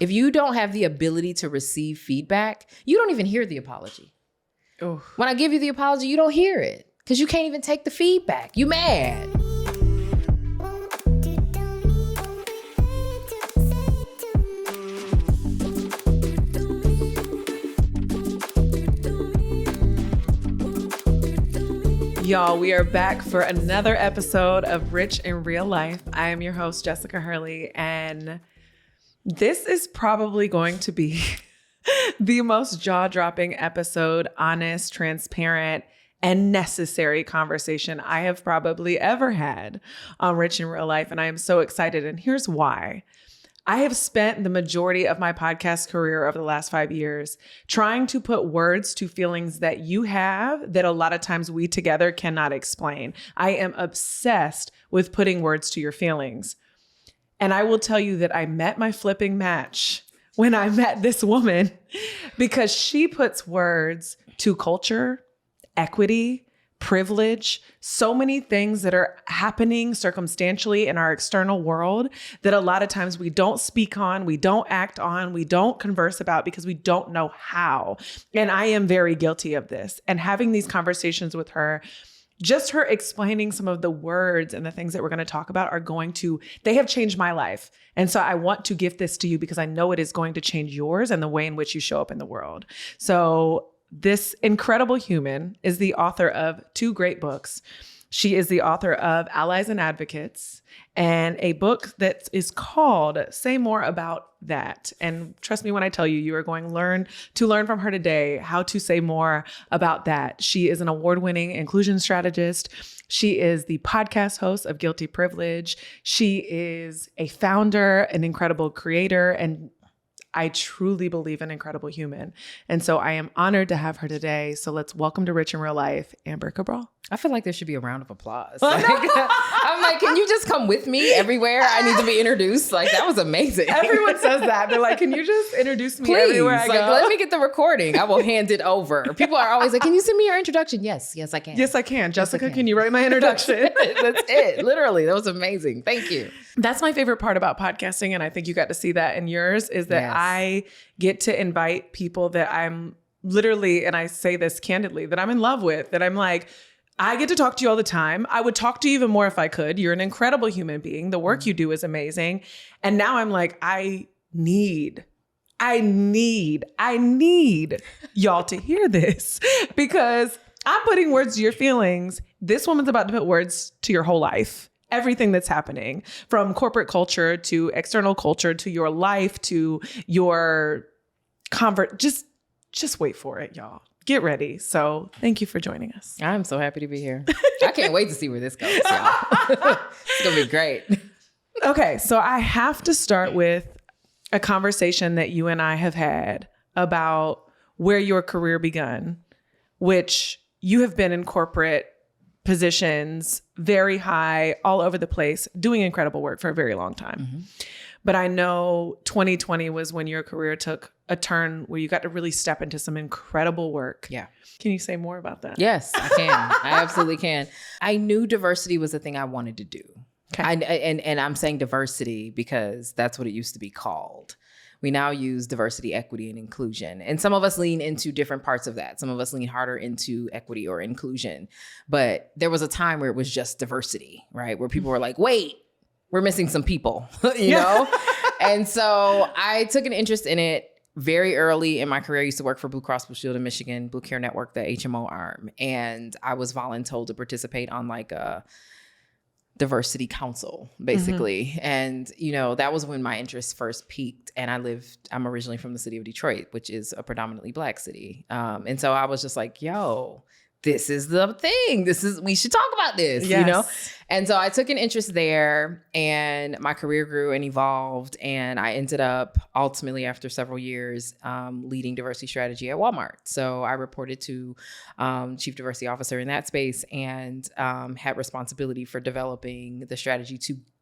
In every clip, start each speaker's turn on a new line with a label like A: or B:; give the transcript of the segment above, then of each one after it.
A: If you don't have the ability to receive feedback, you don't even hear the apology.
B: Ooh.
A: When I give you the apology, you don't hear it because you can't even take the feedback. You mad.
B: Y'all, we are back for another episode of Rich in Real Life. I am your host, Jessica Hurley, and this is probably going to be the most jaw-dropping episode, honest, transparent, and necessary conversation I have probably ever had on Rich in Real Life, and I am so excited, and here's why. I have spent the majority of my podcast career over the last 5 years trying to put words to feelings that you have that a lot of times we together cannot explain. I am obsessed with putting words to your feelings. And I will tell you that I met my flipping match when I met this woman because she puts words to culture, equity, privilege, so many things that are happening circumstantially in our external world that a lot of times we don't speak on, we don't act on, we don't converse about because we don't know how. And I am very guilty of this. And having these conversations with her, just her explaining some of the words and the things that we're going to talk about they have changed my life. And so I want to gift this to you because I know it is going to change yours and the way in which you show up in the world. So this incredible human is the author of 2 great books. She is the author of Allies and Advocates and a book that is called Say More About That. And trust me when I tell you, you are going to learn from her today how to say more about that. She is an award-winning inclusion strategist. She is the podcast host of Guilty Privilege. She is a founder, an incredible creator, and I truly believe an incredible human. And so I am honored to have her today. So let's welcome to Rich in Real Life, Amber Cabral.
A: I feel like there should be a round of applause. I'm like, can you just come with me everywhere? I need to be introduced. Like, that was amazing.
B: Everyone says that. They're like, can you just introduce me everywhere I go?
A: Let me get the recording. I will hand it over. People are always like, can you send me your introduction? Yes, I can.
B: Yes, I can. Jessica, can you write my introduction?
A: That's it. Literally. That was amazing. Thank you.
B: That's my favorite part about podcasting. And I think you got to see that in yours is that I get to invite people that I'm literally, and I say this candidly, that I'm in love with, that I'm like, I get to talk to you all the time. I would talk to you even more if I could. You're an incredible human being. The work you do is amazing. And now I'm like, I need y'all to hear this because I'm putting words to your feelings. This woman's about to put words to your whole life. Everything that's happening from corporate culture to external culture to your life to your just wait for it, y'all. Get ready. So thank you for joining us.
A: I'm so happy to be here. I can't wait to see where this goes, y'all. It's going to be great.
B: Okay. So I have to start with a conversation that you and I have had about where your career begun, which you have been in corporate positions, very high, all over the place, doing incredible work for a very long time. Mm-hmm. But I know 2020 was when your career took a turn where you got to really step into some incredible work.
A: Yeah.
B: Can you say more about that?
A: Yes, I can. I absolutely can. I knew diversity was the thing I wanted to do. Okay. And I'm saying diversity because that's what it used to be called. We now use diversity, equity, and inclusion. And some of us lean into different parts of that. Some of us lean harder into equity or inclusion. But there was a time where it was just diversity, right? Where people were like, wait, we're missing some people, you know? And so I took an interest in it very early in my career. I used to work for Blue Cross Blue Shield of Michigan, Blue Care Network, the HMO arm. And I was voluntold to participate on like a diversity council, basically. Mm-hmm. And, that was when my interest first peaked. And I'm originally from the city of Detroit, which is a predominantly Black city. And so I was just like, yo, this is the thing. We should talk about this,
B: yes.
A: And so I took an interest there and my career grew and evolved. And I ended up ultimately after several years leading diversity strategy at Walmart. So I reported to chief diversity officer in that space and had responsibility for developing the strategy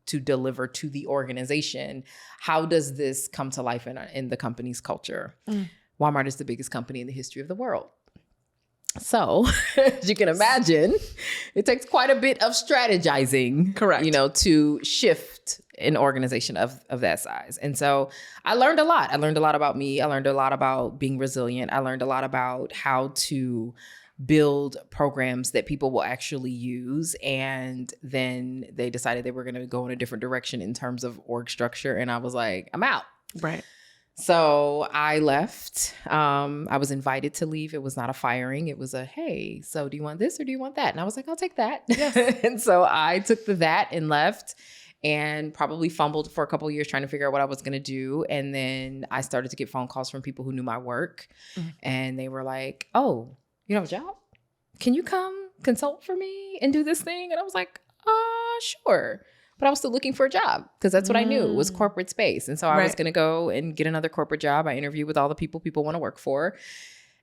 A: to deliver to the organization. How does this come to life in the company's culture? Walmart is the biggest company in the history of the world. So, as you can imagine, it takes quite a bit of strategizing,
B: correct,
A: to shift an organization of that size. And so I learned a lot. I learned a lot about me. I learned a lot about being resilient. I learned a lot about how to build programs that people will actually use. And then they decided they were going to go in a different direction in terms of org structure. And I was like, I'm out.
B: Right.
A: So I left. I was invited to leave. It was not a firing. It was a, hey, so do you want this or do you want that? And I was like, I'll take that. Yes. And so I took that and left, and probably fumbled for a couple of years trying to figure out what I was going to do. And then I started to get phone calls from people who knew my work. And they were like, oh, you have a job? Can you come consult for me and do this thing? And I was like, sure. But I was still looking for a job because that's what I knew was corporate space. And so I was going to go and get another corporate job. I interviewed with all the people want to work for.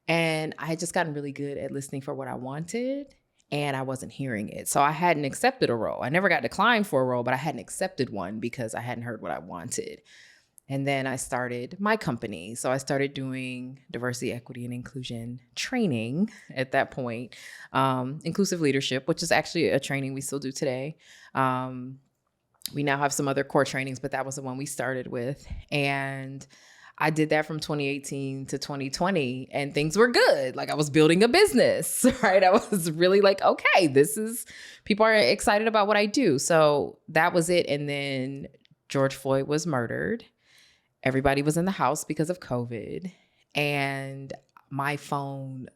A: And I had just gotten really good at listening for what I wanted, and I wasn't hearing it. So I hadn't accepted a role. I never got declined for a role, but I hadn't accepted one because I hadn't heard what I wanted. And then I started my company. So I started doing diversity, equity, and inclusion training at that point. Inclusive leadership, which is actually a training we still do today. We now have some other core trainings, but that was the one we started with. And I did that from 2018 to 2020, and things were good. Like, I was building a business, right? I was really like, okay, people are excited about what I do. So that was it. And then George Floyd was murdered. Everybody was in the house because of COVID. And my phone,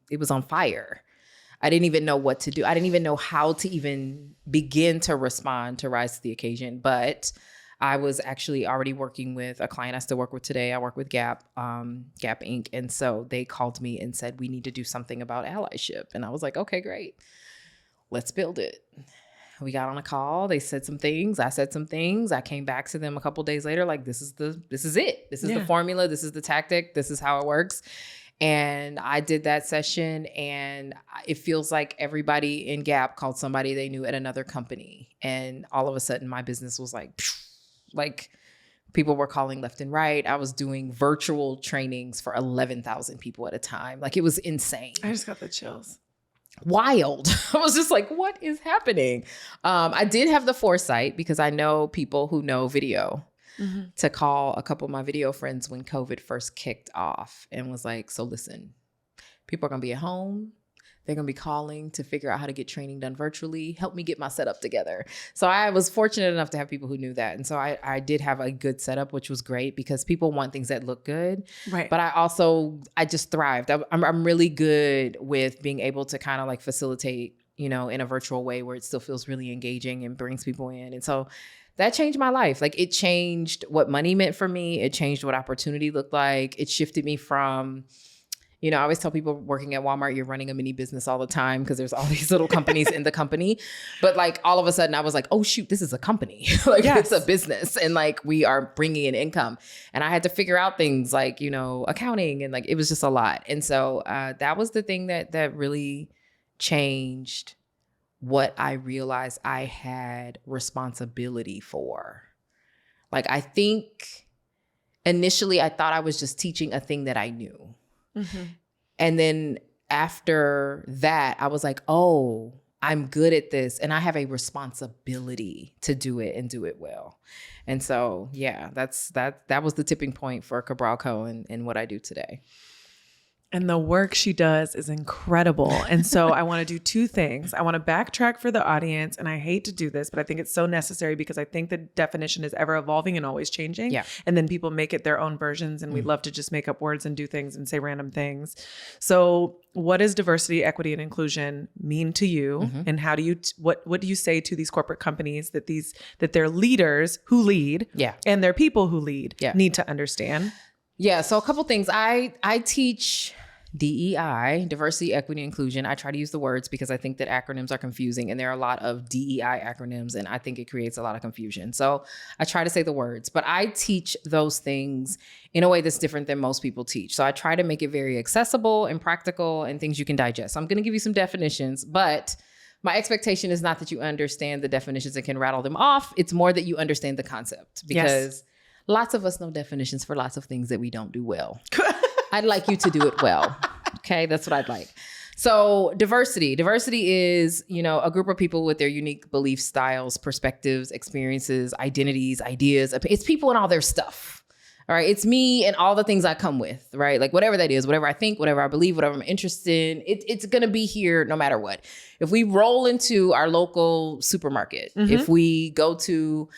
A: it was on fire. I didn't even know what to do. I didn't even know how to even begin to respond to rise to the occasion. But I was actually already working with a client I still work with today. I work with Gap Inc. And so they called me and said, we need to do something about allyship. And I was like, okay, great. Let's build it. We got on a call. They said some things. I said some things. I came back to them a couple days later, like, this is it. This is the formula. This is the tactic. This is how it works. And I did that session, and it feels like everybody in Gap called somebody they knew at another company. And all of a sudden my business was like people were calling left and right. I was doing virtual trainings for 11,000 people at a time. Like, it was insane.
B: I just got the chills.
A: Wild. I was just like, what is happening? I did have the foresight, because I know people who know video, to call a couple of my video friends when COVID first kicked off, and was like, so listen, people are going to be at home. They're going to be calling to figure out how to get training done virtually. Help me get my setup together. So I was fortunate enough to have people who knew that. And so I did have a good setup, which was great, because people want things that look good. Right. But I just thrived. I'm really good with being able to kind of like facilitate, in a virtual way where it still feels really engaging and brings people in. And so that changed my life. Like, it changed what money meant for me. It changed what opportunity looked like. It shifted me from, I always tell people working at Walmart, you're running a mini business all the time because there's all these little companies in the company. But like, all of a sudden I was like, oh shoot, this is a company. Like, it's a business, and like, we are bringing in income. And I had to figure out things like, accounting, and like, it was just a lot. And so that was the thing that really changed what I realized I had responsibility for. Like, I think initially I thought I was just teaching a thing that I knew. And then after that, I was like, oh, I'm good at this, and I have a responsibility to do it and do it well. And so, yeah, that was the tipping point for Cabral Co. and what I do today.
B: And the work she does is incredible. And so I want to do two things. I want to backtrack for the audience. And I hate to do this, but I think it's so necessary, because I think the definition is ever evolving and always changing. Yeah. And then people make it their own versions, and we love to just make up words and do things and say random things. So what does diversity, equity, and inclusion mean to you? And how do you, what do you say to these corporate companies that their leaders who lead and their people who lead need to understand?
A: Yeah. So a couple things. I teach DEI, diversity, equity, inclusion. I try to use the words because I think that acronyms are confusing, and there are a lot of DEI acronyms, and I think it creates a lot of confusion. So I try to say the words, but I teach those things in a way that's different than most people teach. So I try to make it very accessible and practical and things you can digest. So I'm going to give you some definitions, but my expectation is not that you understand the definitions and can rattle them off. It's more that you understand the concept, because lots of us know definitions for lots of things that we don't do well. I'd like you to do it well. Okay, that's what I'd like. So diversity is, a group of people with their unique belief styles, perspectives, experiences, identities, ideas. It's people and all their stuff. All right. It's me and all the things I come with, right? Like whatever that is, whatever I think, whatever I believe, whatever I'm interested in, it's going to be here no matter what. If we roll into our local supermarket, if we go to,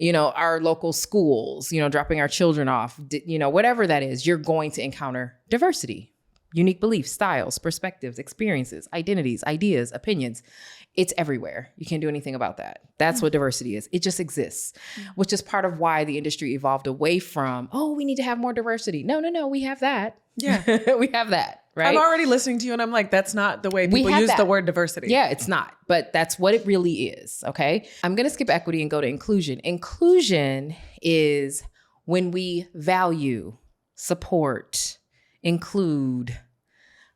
A: our local schools, dropping our children off, whatever that is, you're going to encounter diversity, unique beliefs, styles, perspectives, experiences, identities, ideas, opinions. It's everywhere. You can't do anything about that. That's what diversity is. It just exists, which is part of why the industry evolved away from, we need to have more diversity. No, we have that. Yeah. We have that, right?
B: I'm already listening to you and I'm like, that's not the way people use the word diversity.
A: Yeah, it's not, but that's what it really is, okay? I'm going to skip equity and go to inclusion. Inclusion is when we value, support, include,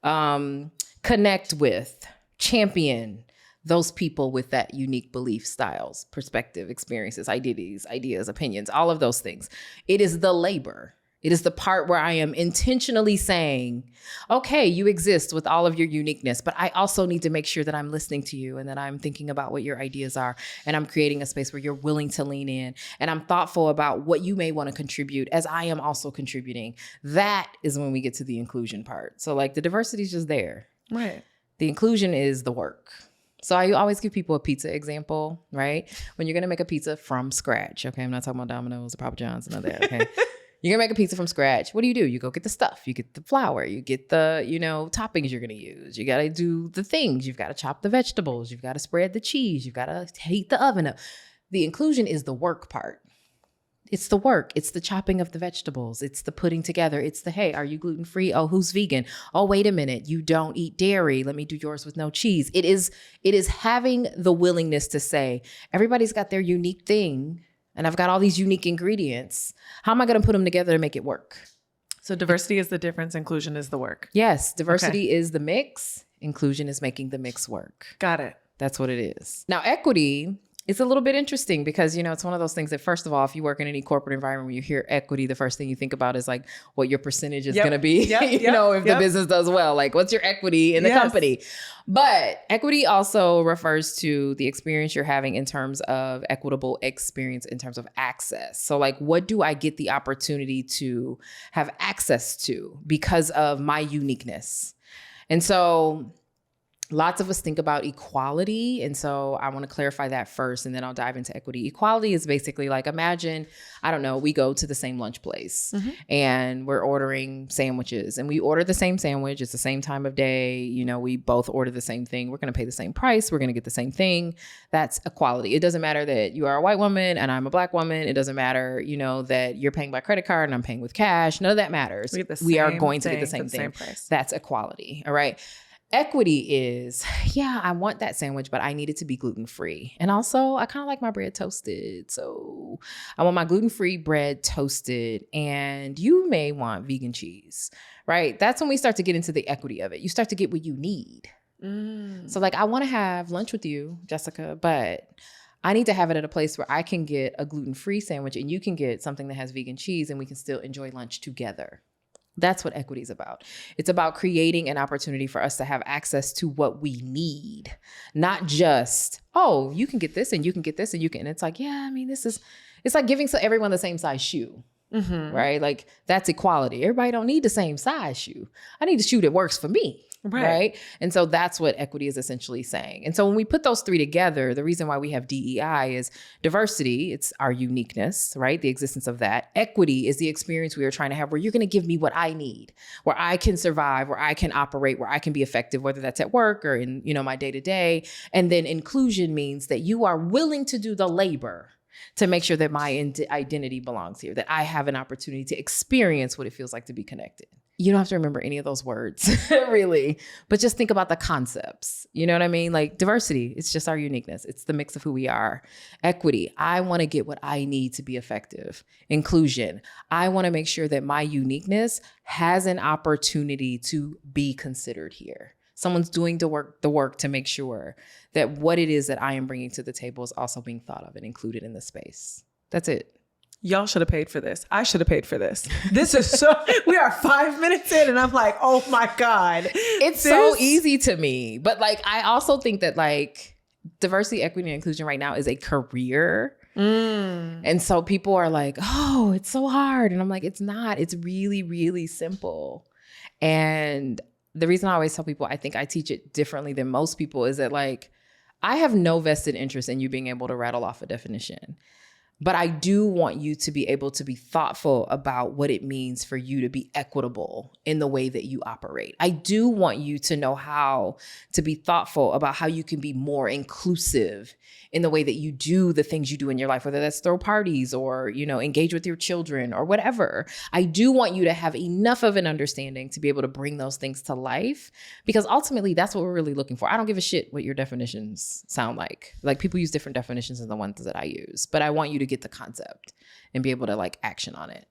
A: connect with, champion, those people with that unique belief styles, perspective, experiences, identities, ideas, opinions, all of those things. It is the labor. It is the part where I am intentionally saying, okay, you exist with all of your uniqueness, but I also need to make sure that I'm listening to you and that I'm thinking about what your ideas are. And I'm creating a space where you're willing to lean in. And I'm thoughtful about what you may want to contribute as I am also contributing. That is when we get to the inclusion part. So like the diversity is just there.
B: Right.
A: The inclusion is the work. So I always give people a pizza example, right? When you're going to make a pizza from scratch, okay? I'm not talking about Domino's or Papa John's, none of that, okay? You're going to make a pizza from scratch. What do? You go get the stuff. You get the flour. You get the, toppings you're going to use. You got to do the things. You've got to chop the vegetables. You've got to spread the cheese. You've got to heat the oven up. The inclusion is the work part. It's the work. It's the chopping of the vegetables. It's the putting together. It's the, hey, are you gluten-free? Oh, who's vegan? Oh, wait a minute. You don't eat dairy. Let me do yours with no cheese. It is having the willingness to say, everybody's got their unique thing and I've got all these unique ingredients. How am I going to put them together to make it work?
B: So diversity is the difference. Inclusion is the work.
A: Yes. Diversity is the mix. Inclusion is making the mix work.
B: Got it.
A: That's what it is. Now, equity, it's a little bit interesting because, it's one of those things that, first of all, if you work in any corporate environment, when you hear equity, the first thing you think about is like what your percentage is going to be, if the business does well, like what's your equity in the company. But equity also refers to the experience you're having in terms of equitable experience in terms of access. So like, what do I get the opportunity to have access to because of my uniqueness? And so lots of us think about equality. And so I want to clarify that first, and then I'll dive into equity. Equality is basically like, imagine, I don't know, we go to the same lunch place and we're ordering sandwiches and we order the same sandwich. It's the same time of day. We both order the same thing. We're going to pay the same price. We're going to get the same thing. That's equality. It doesn't matter that you are a white woman and I'm a black woman. It doesn't matter, that you're paying by credit card and I'm paying with cash. None of that matters. We are going to get the same thing. Price. That's equality. All right. Equity is, I want that sandwich, but I need it to be gluten-free. And also, I kind of like my bread toasted. So I want my gluten-free bread toasted, and you may want vegan cheese, right? That's when we start to get into the equity of it. You start to get what you need. So like, I want to have lunch with you, Jessica, but I need to have it at a place where I can get a gluten-free sandwich and you can get something that has vegan cheese and we can still enjoy lunch together. That's what equity is about. It's about creating an opportunity for us to have access to what we need, not just, you can get this and you can get this and you can. And it's like, it's like giving everyone the same size shoe, right? Like that's equality. Everybody don't need the same size shoe. I need a shoe that works for me. Right. And so that's what equity is essentially saying. And so when we put those three together, the reason why we have DEI is diversity. It's our uniqueness, right? The existence of that. Equity is the experience we are trying to have where you're going to give me what I need, where I can survive, where I can operate, where I can be effective, whether that's at work or in, my day to day. And then inclusion means that you are willing to do the labor to make sure that my identity belongs here, that I have an opportunity to experience what it feels like to be connected. You don't have to remember any of those words, really, but just think about the concepts. You know what I mean? Like diversity, it's just our uniqueness. It's the mix of who we are. Equity, I want to get what I need to be effective. Inclusion, I want to make sure that my uniqueness has an opportunity to be considered here. Someone's doing the work to make sure that what it is that I am bringing to the table is also being thought of and included in the space. That's it.
B: Y'all should have paid for this. I should have paid for this. This is so, we are 5 minutes in and I'm like, oh my God.
A: It's so easy to me. But like, I also think that like diversity, equity, and inclusion right now is a career. And so people are like, oh, it's so hard. And I'm like, it's not. It's really, really simple. And the reason I always tell people I think I teach it differently than most people is that like, I have no vested interest in you being able to rattle off a definition. But I do want you to be able to be thoughtful about what it means for you to be equitable in the way that you operate. I do want you to know how to be thoughtful about how you can be more inclusive in the way that you do the things you do in your life, whether that's throw parties or, you know, engage with your children or whatever. I do want you to have enough of an understanding to be able to bring those things to life, because ultimately that's what we're really looking for. I don't give a shit what your definitions sound like. Like people use different definitions than the ones that I use, but I want you to get the concept and be able to like action on it.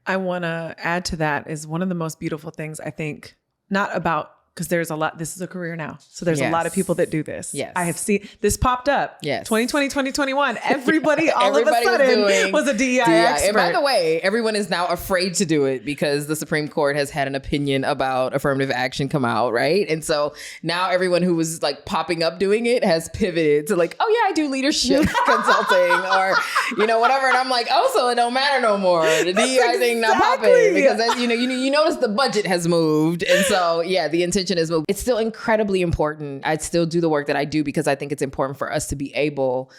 B: I want to add to that is one of the most beautiful things I think, not about, because there's a lot, this is a career now. So there's a lot of people that do this.
A: Yes.
B: I have seen this popped up.
A: Yes.
B: 2020, 2021. Everybody all of a sudden was a DEI expert.
A: And by the way, everyone is now afraid to do it because the Supreme Court has had an opinion about affirmative action come out, right? And so now everyone who was like popping up doing it has pivoted to like, oh yeah, I do leadership consulting or, you know, whatever. And I'm like, oh, so it don't matter no more. The DEI thing not popping because you notice the budget has moved. And so yeah, the intention is moved. It's still incredibly important. I'd still do the work that I do because I think it's important for us to be able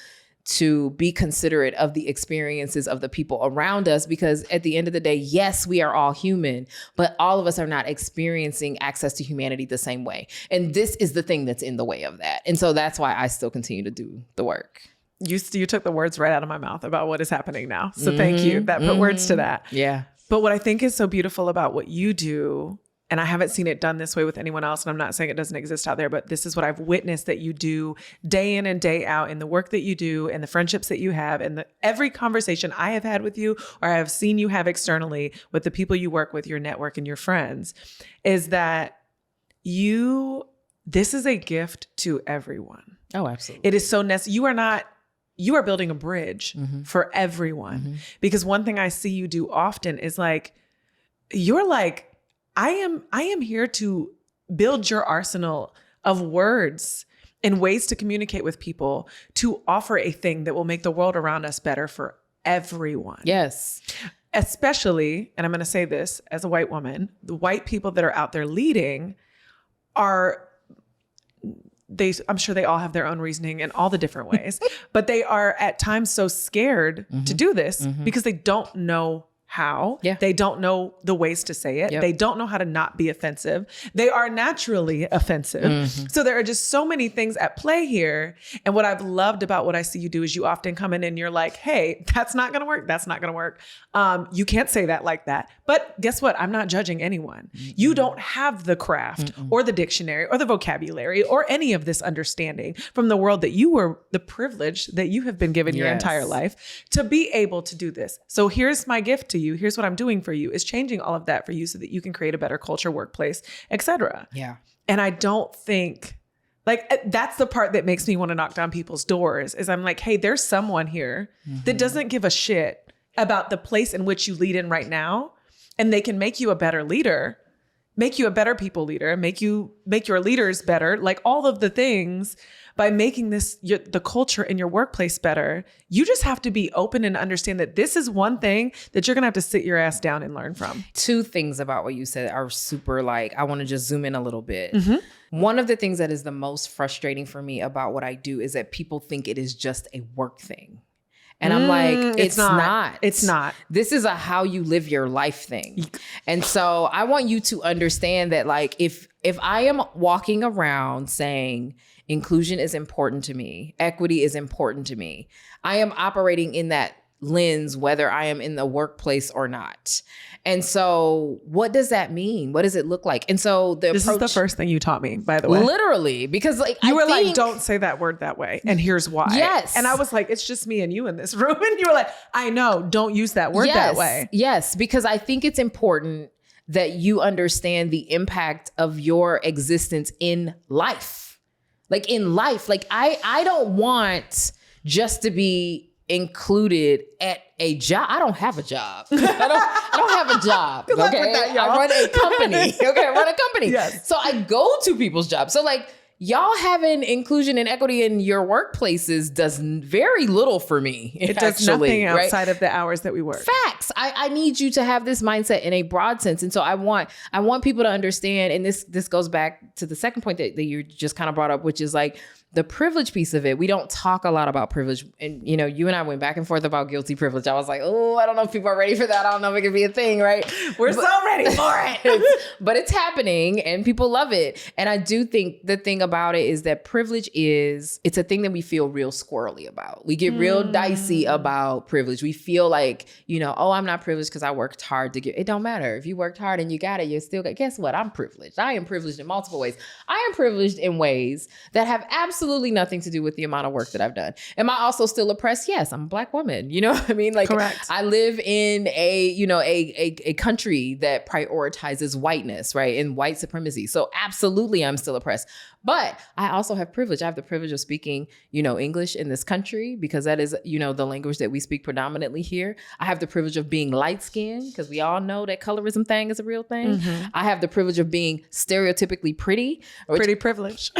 A: to be considerate of the experiences of the people around us, because at the end of the day, yes, we are all human, but all of us are not experiencing access to humanity the same way. And this is the thing that's in the way of that. And so that's why I still continue to do the work.
B: You took the words right out of my mouth about what is happening now. So thank you. That put words to that.
A: Yeah.
B: But what I think is so beautiful about what you do, and I haven't seen it done this way with anyone else, and I'm not saying it doesn't exist out there, but this is what I've witnessed that you do day in and day out in the work that you do and the friendships that you have and every conversation I have had with you or I have seen you have externally with the people you work with, your network and your friends, is that this is a gift to everyone.
A: Oh, absolutely.
B: It is so necessary. You are building a bridge for everyone, because one thing I see you do often is like, you're like, I am here to build your arsenal of words and ways to communicate with people to offer a thing that will make the world around us better for everyone.
A: Yes.
B: Especially, and I'm going to say this as a white woman, the white people that are out there leading I'm sure they all have their own reasoning in all the different ways, but they are at times so scared to do this because they don't know how. Yeah. They don't know the ways to say it. Yep. They don't know how to not be offensive. They are naturally offensive. So there are just so many things at play here. And what I've loved about what I see you do is you often come in and you're like, hey, that's not going to work. That's not going to work. You can't say that like that. But guess what? I'm not judging anyone. You don't have the craft or the dictionary or the vocabulary or any of this understanding from the world that you were, the privilege that you have been given your entire life to be able to do this. So here's my gift to you. Here's what I'm doing for you, is changing all of that for you so that you can create a better culture, workplace, etc.
A: Yeah.
B: And I don't think like that's the part that makes me want to knock down people's doors, is I'm like, hey, there's someone here that doesn't give a shit about the place in which you lead in right now. And they can make you a better leader, make you a better people leader, make your leaders better, like all of the things by making the culture in your workplace better. You just have to be open and understand that this is one thing that you're going to have to sit your ass down and learn from.
A: Two things about what you said are super I want to just zoom in a little bit. One of the things that is the most frustrating for me about what I do is that people think it is just a work thing. And I'm like, it's not.
B: It's not.
A: This is a how you live your life thing. And so I want you to understand that like, if I am walking around saying inclusion is important to me, equity is important to me, I am operating in that lens, whether I am in the workplace or not. And so what does that mean? What does it look like? And so
B: this is the first thing you taught me, by the way.
A: Literally, because like
B: you were like, don't say that word that way. And here's why.
A: Yes.
B: And I was like, it's just me and you in this room. And you were like, I know, don't use that word that way.
A: Yes, because I think it's important that you understand the impact of your existence in life. Like in life, like I don't want just to be included at a job. I don't have a job. I don't have a job. Okay. I run a company. Okay. I run a company.
B: Yes.
A: So I go to people's jobs. So like, y'all having inclusion and equity in your workplaces does very little for me.
B: It does nothing outside of the hours that we work.
A: Facts. I need you to have this mindset in a broad sense. And so I want people to understand, and this goes back to the second point that you just kind of brought up, which is like the privilege piece of it. We don't talk a lot about privilege. And, you know, you and I went back and forth about guilty privilege. I was like, oh, I don't know if people are ready for that. I don't know if it can be a thing, right?
B: We're so ready for it.
A: But it's happening and people love it. And I do think the thing about it is that privilege it's a thing that we feel real squirrely about. We get real dicey about privilege. We feel like, you know, oh, I'm not privileged because I worked hard to get it. Don't matter. If you worked hard and you got it, you're still got. Guess what? I'm privileged. I am privileged in multiple ways. I am privileged in ways that have absolutely nothing to do with the amount of work that I've done. Am I also still oppressed? Yes, I'm a Black woman. You know what I mean? Like, correct. I live in a country that prioritizes whiteness, right? And white supremacy. So absolutely, I'm still oppressed. But I also have privilege. I have the privilege of speaking, you know, English in this country because that is, you know, the language that we speak predominantly here. I have the privilege of being light skinned because we all know that colorism thing is a real thing. Mm-hmm. I have the privilege of being stereotypically pretty.
B: Pretty privilege.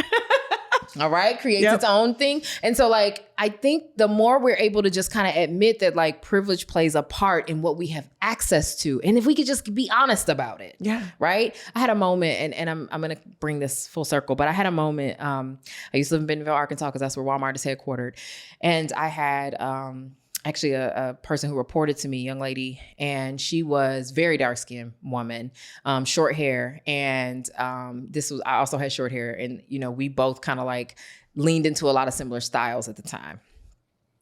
A: All right. Creates its own thing. And so like, I think the more we're able to just kind of admit that like privilege plays a part in what we have access to. And if we could just be honest about it. Yeah. Right. I had a moment and I'm going to bring this full circle, but I had a moment. I used to live in Bentonville, Arkansas, because that's where Walmart is headquartered. And I had, actually a person who reported to me, young lady, and she was very dark-skinned woman, short hair. And I also had short hair. And, you know, we both kind of like leaned into a lot of similar styles at the time.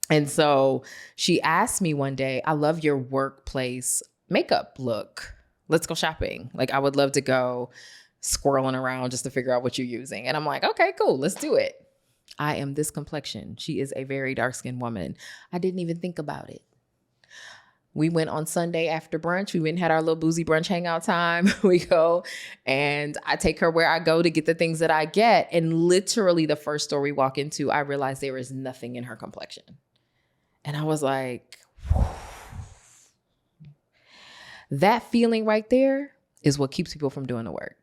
A: And so she asked me one day, I love your workplace makeup look. Let's go shopping. Like, I would love to go squirreling around just to figure out what you're using. And I'm like, okay, cool. Let's do it. I am this complexion. She is a very dark-skinned woman. I didn't even think about it. We went on Sunday after brunch. We went and had our little boozy brunch hangout time. We go and I take her where I go to get the things that I get. And literally the first store we walk into, I realized there is nothing in her complexion. And I was like, whew. That feeling right there is what keeps people from doing the work.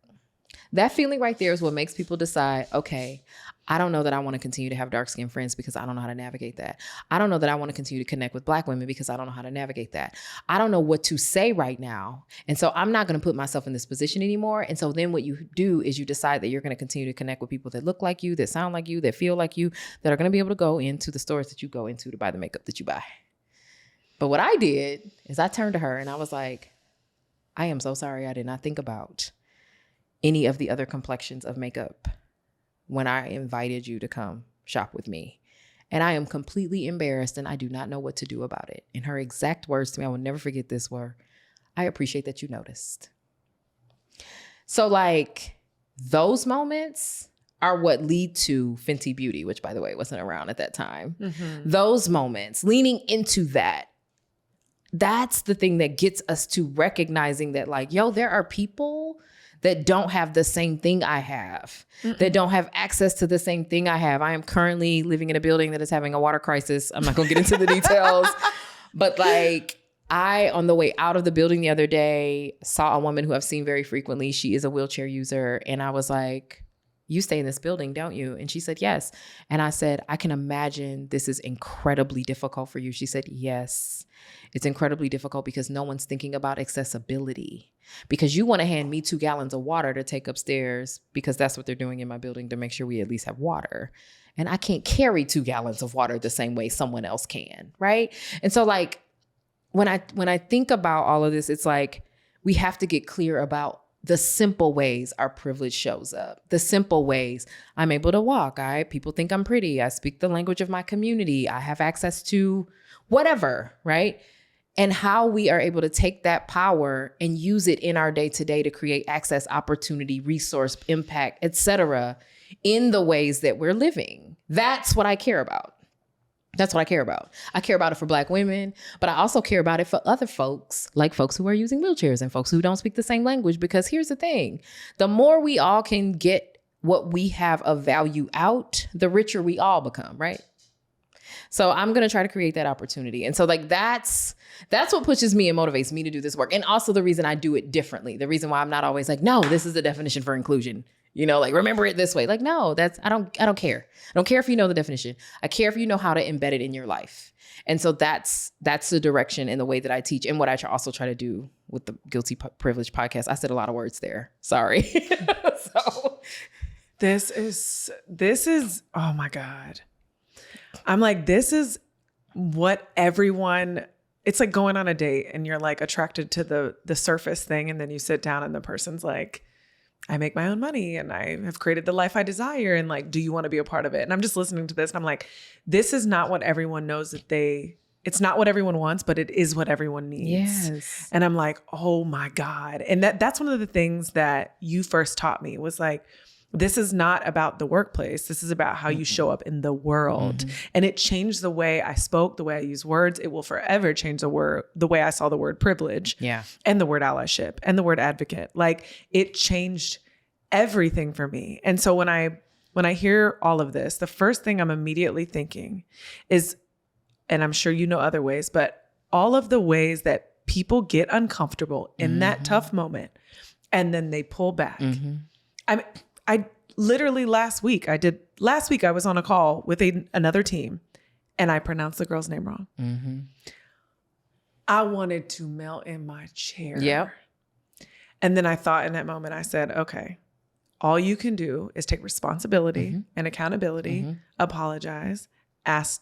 A: That feeling right there is what makes people decide, okay, I don't know that I want to continue to have dark-skinned friends because I don't know how to navigate that. I don't know that I want to continue to connect with Black women because I don't know how to navigate that. I don't know what to say right now. And so I'm not going to put myself in this position anymore. And so then what you do is you decide that you're going to continue to connect with people that look like you, that sound like you, that feel like you, that are going to be able to go into the stores that you go into to buy the makeup that you buy. But what I did is I turned to her and I was like, I am so sorry I did not think about any of the other complexions of makeup when I invited you to come shop with me. And I am completely embarrassed and I do not know what to do about it. And her exact words to me, I will never forget this, were, I appreciate that you noticed. So like those moments are what lead to Fenty Beauty, which by the way, wasn't around at that time. Mm-hmm. Those moments, leaning into that, that's the thing that gets us to recognizing that like, yo, there are people that don't have the same thing I have, that don't have access to the same thing I have. I am currently living in a building that is having a water crisis. I'm not gonna get into the details, but like I, on the way out of the building the other day, saw a woman who I've seen very frequently. She is a wheelchair user. And I was like, you stay in this building, don't you? And she said, yes. And I said, I can imagine this is incredibly difficult for you. She said, yes, it's incredibly difficult because no one's thinking about accessibility. Because you want to hand me 2 gallons of water to take upstairs because that's what they're doing in my building to make sure we at least have water. And I can't carry 2 gallons of water the same way someone else can, right? And so like, when I think about all of this, it's like, we have to get clear about the simple ways our privilege shows up, the simple ways I'm able to walk. People think I'm pretty. I speak the language of my community. I have access to whatever, right? And how we are able to take that power and use it in our day-to-day to create access, opportunity, resource, impact, et cetera, in the ways that we're living. That's what I care about. That's what I care about. I care about it for Black women, but I also care about it for other folks, like folks who are using wheelchairs and folks who don't speak the same language. Because here's the thing, the more we all can get what we have of value out, the richer we all become, right? So I'm going to try to create that opportunity. And so like, that's what pushes me and motivates me to do this work. And also the reason I do it differently. The reason why I'm not always like, no, this is the definition for inclusion. You know, like remember it this way. Like, no, I don't care. I don't care if you know the definition. I care if you know how to embed it in your life. And so that's the direction and the way that I teach, and what I also try to do with the Guilty Privilege podcast. I said a lot of words there. Sorry. So
B: this is, oh my God. I'm like, this is what everyone, it's like going on a date and you're like attracted to the surface thing. And then you sit down and the person's like, I make my own money and I have created the life I desire. And like, do you want to be a part of it? And I'm just listening to this and I'm like, this is not what everyone knows it's not what everyone wants, but it is what everyone needs.
A: Yes.
B: And I'm like, oh my God. And that's one of the things that you first taught me was like, this is not about the workplace. This is about how you show up in the world. And it changed the way I spoke, the way I use words. It will forever change the way I saw the word privilege, and the word allyship and the word advocate. Like it changed everything for me. And so when I hear all of this, the first thing I'm immediately thinking is, and I'm sure you know other ways, but all of the ways that people get uncomfortable in that tough moment and then they pull back. I literally last week I was on a call with another team and I pronounced the girl's name wrong. I wanted to melt in my chair.
A: Yep.
B: And then I thought in that moment, I said, okay, all you can do is take responsibility and accountability, apologize, ask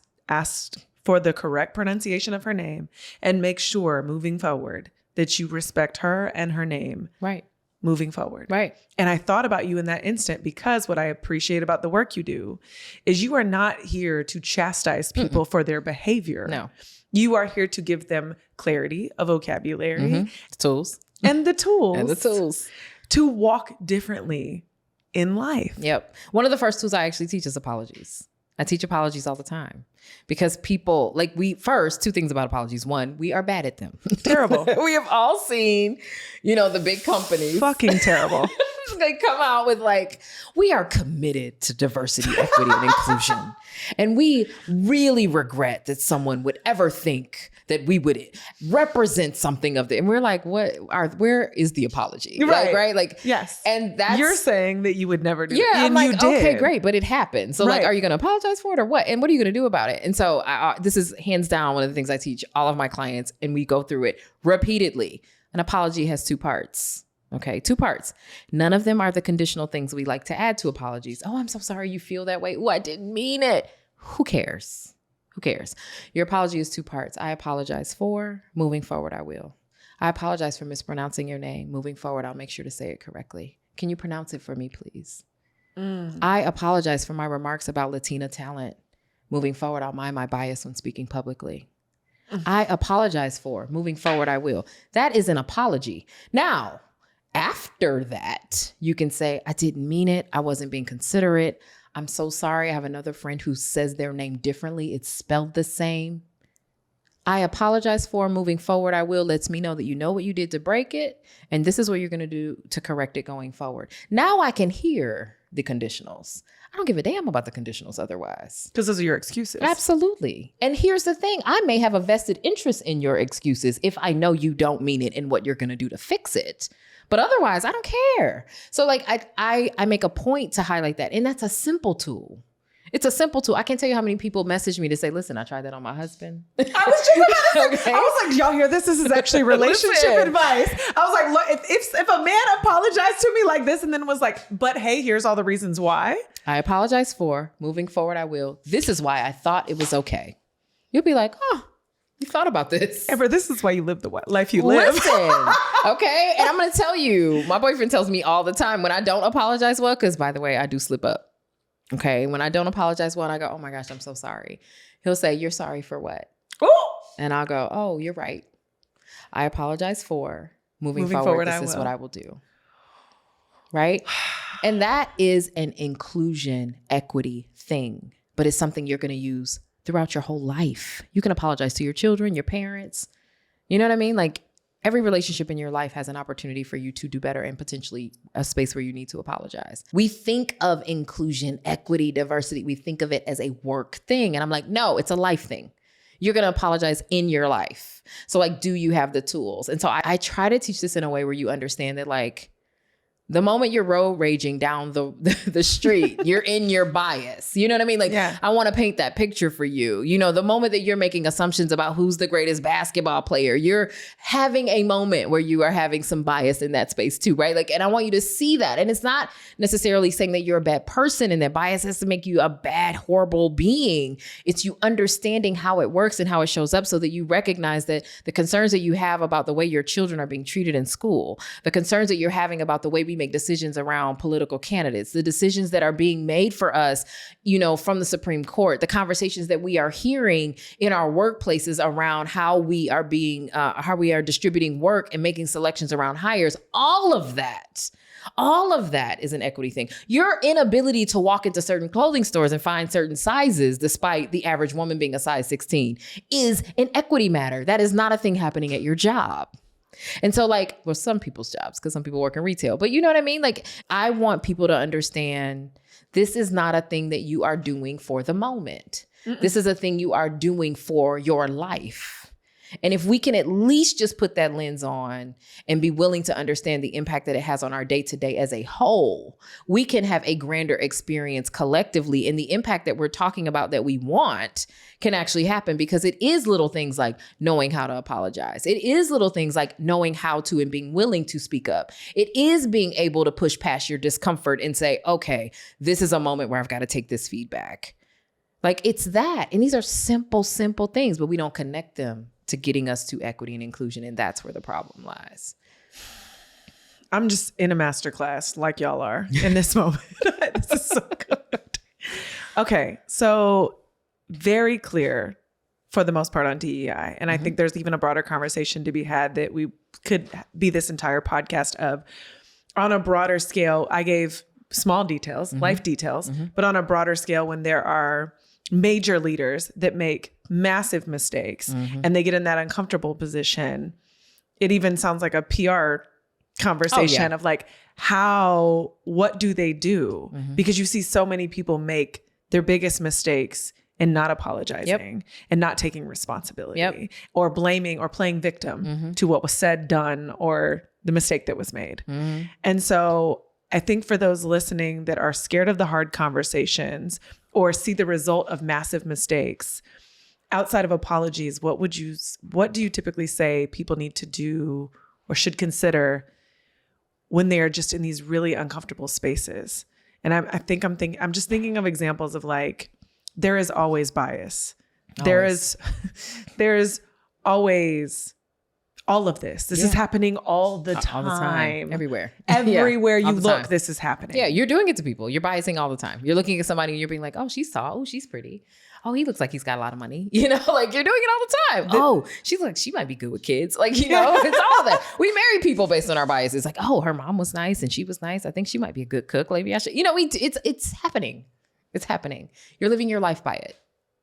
B: for the correct pronunciation of her name, and make sure moving forward that you respect her and her name.
A: Right.
B: Moving forward.
A: Right.
B: And I thought about you in that instant because what I appreciate about the work you do is you are not here to chastise people for their behavior.
A: No.
B: You are here to give them clarity, a vocabulary,
A: tools,
B: and the tools.
A: and the tools
B: to walk differently in life.
A: Yep. One of the first tools I actually teach is apologies. I teach apologies all the time because people two things about apologies. One, we are bad at them.
B: Terrible.
A: We have all seen, the big companies.
B: Fucking terrible.
A: They come out with like, we are committed to diversity, equity, and inclusion. And we really regret that someone would ever think that we would represent something of it. And we're like, where is the apology?
B: Right.
A: Right. Like,
B: yes.
A: And that's,
B: you're saying that you would never do it.
A: Yeah.
B: And
A: I'm
B: you
A: like,
B: did.
A: okay, great. But it happened. So
B: Right.
A: like, are you going to apologize for it or what? And what are you going to do about it? And so this is hands down one of the things I teach all of my clients, and we go through it repeatedly. An apology has two parts. Okay, two parts. None of them are the conditional things we like to add to apologies. Oh, I'm so sorry you feel that way. Oh, I didn't mean it. Who cares? Who cares? Your apology is two parts. I apologize for, moving forward, I will. I apologize for mispronouncing your name. Moving forward, I'll make sure to say it correctly. Can you pronounce it for me, please? I apologize for my remarks about Latina talent. Moving forward, I'll mind my bias when speaking publicly. I apologize for, moving forward, I will. That is an apology. Now, after that, you can say, I didn't mean it. I wasn't being considerate. I'm so sorry. I have another friend who says their name differently. It's spelled the same. I apologize for, moving forward, I will. Lets me know that you know what you did to break it. And this is what you're going to do to correct it going forward. Now I can hear the conditionals. I don't give a damn about the conditionals otherwise.
B: Because those are your excuses.
A: Absolutely. And here's the thing. I may have a vested interest in your excuses if I know you don't mean it and what you're going to do to fix it. But otherwise, I don't care. So like I make a point to highlight that. And that's a simple tool. It's a simple tool. I can't tell you how many people message me to say, listen, I tried that on my husband.
B: I was just about to say, I was like, y'all hear this? This is actually relationship advice. I was like, look, if a man apologized to me like this and then was like, but hey, here's all the reasons why.
A: I apologize for, moving forward, I will. This is why I thought it was okay. You'll be like, oh, you thought about this.
B: Amber, this is why you live the life you live.
A: Listen, okay? And I'm going to tell you, my boyfriend tells me all the time when I don't apologize well, because by the way, I do slip up. Okay. When I don't apologize well and I go, oh my gosh, I'm so sorry. He'll say, you're sorry for what? Ooh. And I'll go, oh, you're right. I apologize for, moving forward this is what I will do. Right? And that is an inclusion equity thing, but it's something you're going to use throughout your whole life. You can apologize to your children, your parents. You know what I mean? Like Every relationship in your life has an opportunity for you to do better and potentially a space where you need to apologize. We think of inclusion, equity, diversity. We think of it as a work thing. And I'm like, no, it's a life thing. You're going to apologize in your life. So like, do you have the tools? And so I try to teach this in a way where you understand that like, the moment you're road raging down the street, you're in your bias. You know what I mean? Like, I want to paint that picture for you. You know, the moment that you're making assumptions about who's the greatest basketball player, you're having a moment where you are having some bias in that space too, right? Like, and I want you to see that. And it's not necessarily saying that you're a bad person and that bias has to make you a bad, horrible being. It's you understanding how it works and how it shows up so that you recognize that the concerns that you have about the way your children are being treated in school, the concerns that you're having about the way we make decisions around political candidates, the decisions that are being made for us, you know, from the Supreme Court, the conversations that we are hearing in our workplaces around how we are distributing work and making selections around hires, all of that is an equity thing. Your inability to walk into certain clothing stores and find certain sizes, despite the average woman being a size 16, is an equity matter. That is not a thing happening at your job. And so like, well, some people's jobs, because some people work in retail, but you know what I mean? Like, I want people to understand this is not a thing that you are doing for the moment. This is a thing you are doing for your life. And if we can at least just put that lens on and be willing to understand the impact that it has on our day-to-day as a whole, we can have a grander experience collectively. And the impact that we're talking about that we want can actually happen, because it is little things like knowing how to apologize. It is little things like knowing how to and being willing to speak up. It is being able to push past your discomfort and say, okay, this is a moment where I've got to take this feedback. Like, it's that. And these are simple, simple things, but we don't connect them to getting us to equity and inclusion. And that's where the problem lies.
B: I'm just in a masterclass like y'all are in this moment. This is so good. Okay. So very clear for the most part on DEI. And I think there's even a broader conversation to be had that we could be this entire podcast of. On a broader scale, I gave small details, life details, but on a broader scale, when there are major leaders that make massive mistakes and they get in that uncomfortable position, it even sounds like a PR conversation of like, what do they do? Because you see so many people make their biggest mistakes and not apologizing and not taking responsibility or blaming or playing victim to what was said, done, or the mistake that was made. And so I think for those listening that are scared of the hard conversations or see the result of massive mistakes, outside of apologies, what do you typically say people need to do or should consider when they are just in these really uncomfortable spaces? And I'm just thinking of examples of like, there is always bias. There's always all of this. This is happening all the time. All the time.
A: Everywhere.
B: Everywhere you look, this is happening.
A: Yeah, you're doing it to people. You're biasing all the time. You're looking at somebody and you're being like, oh, she's tall. Oh, she's pretty. Oh, he looks like he's got a lot of money. You know, like you're doing it all the time. She might be good with kids. Like, you know, it's all that. We marry people based on our biases. Like, oh, her mom was nice and she was nice. I think she might be a good cook. Maybe I should, you know, it's happening. It's happening. You're living your life by it.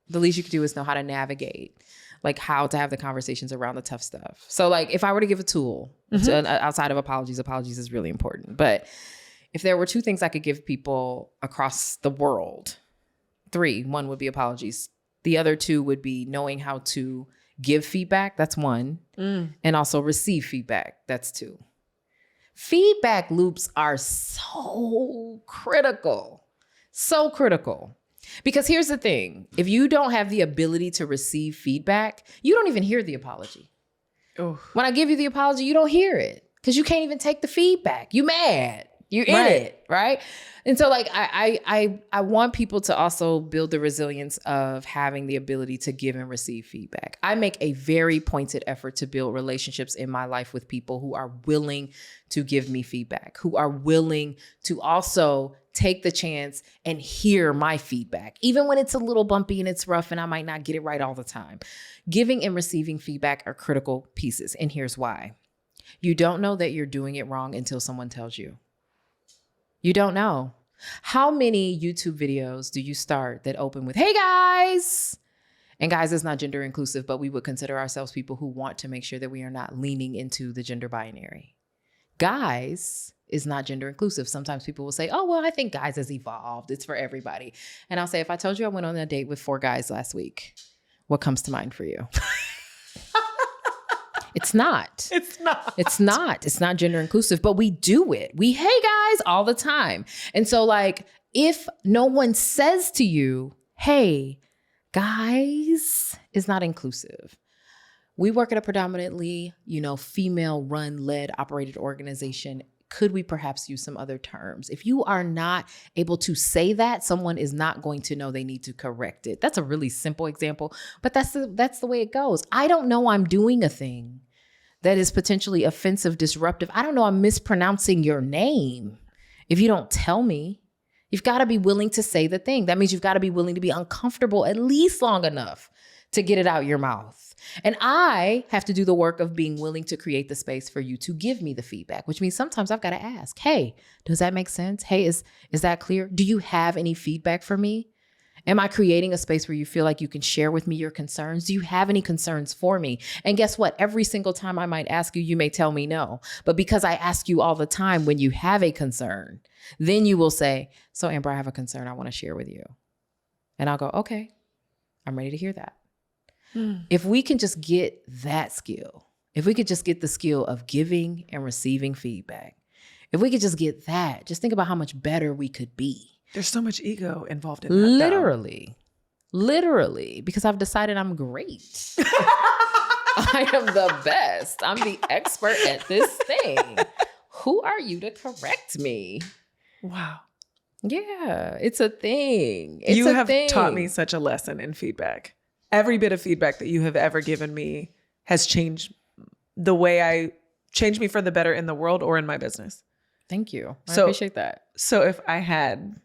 A: The least you can do is know how to navigate, like how to have the conversations around the tough stuff. So like if I were to give a tool outside of apologies is really important. But if there were two things I could give people across the world, one would be apologies. The other two would be knowing how to give feedback. That's one. And also receive feedback. That's two. Feedback loops are so critical. So critical. Because here's the thing. If you don't have the ability to receive feedback, you don't even hear the apology. Oof. When I give you the apology, you don't hear it because you can't even take the feedback. You mad. You're in it, right? And so like I want people to also build the resilience of having the ability to give and receive feedback. I make a very pointed effort to build relationships in my life with people who are willing to give me feedback, who are willing to also take the chance and hear my feedback, even when it's a little bumpy and it's rough and I might not get it right all the time. Giving and receiving feedback are critical pieces. And here's why. You don't know that you're doing it wrong until someone tells you. You don't know. How many YouTube videos do you start that open with, hey guys? And guys, it's not gender inclusive, but we would consider ourselves people who want to make sure that we are not leaning into the gender binary. Guys is not gender inclusive. Sometimes people will say, oh, well, I think guys has evolved. It's for everybody. And I'll say, if I told you I went on a date with 4 guys last week, what comes to mind for you? It's not.
B: It's not.
A: It's not. It's not gender inclusive, but we do it. We, hey guys, all the time. And so like, if no one says to you, hey, guys is not inclusive. We work at a predominantly, female run, led, operated organization. Could we perhaps use some other terms? If you are not able to say that, someone is not going to know they need to correct it. That's a really simple example, but that's the way it goes. I don't know I'm doing a thing that is potentially offensive, disruptive. I don't know I'm mispronouncing your name. If you don't tell me, you've got to be willing to say the thing. That means you've got to be willing to be uncomfortable at least long enough to get it out your mouth. And I have to do the work of being willing to create the space for you to give me the feedback, which means sometimes I've got to ask, hey, does that make sense? Hey, is that clear? Do you have any feedback for me? Am I creating a space where you feel like you can share with me your concerns? Do you have any concerns for me? And guess what? Every single time I might ask you, you may tell me no. But because I ask you all the time when you have a concern, then you will say, so Amber, I have a concern I want to share with you. And I'll go, okay, I'm ready to hear that. If we can just get that skill, if we could just get the skill of giving and receiving feedback, if we could just get that, just think about how much better we could be.
B: There's so much ego involved in that.
A: Literally, because I've decided I'm great. I am the best. I'm the expert at this thing. Who are you to correct me?
B: Wow.
A: Yeah, it's a thing.
B: You have taught me such a lesson in feedback. Every bit of feedback that you have ever given me has changed changed me for the better in the world or in my business.
A: Thank you. I appreciate that.
B: So if I had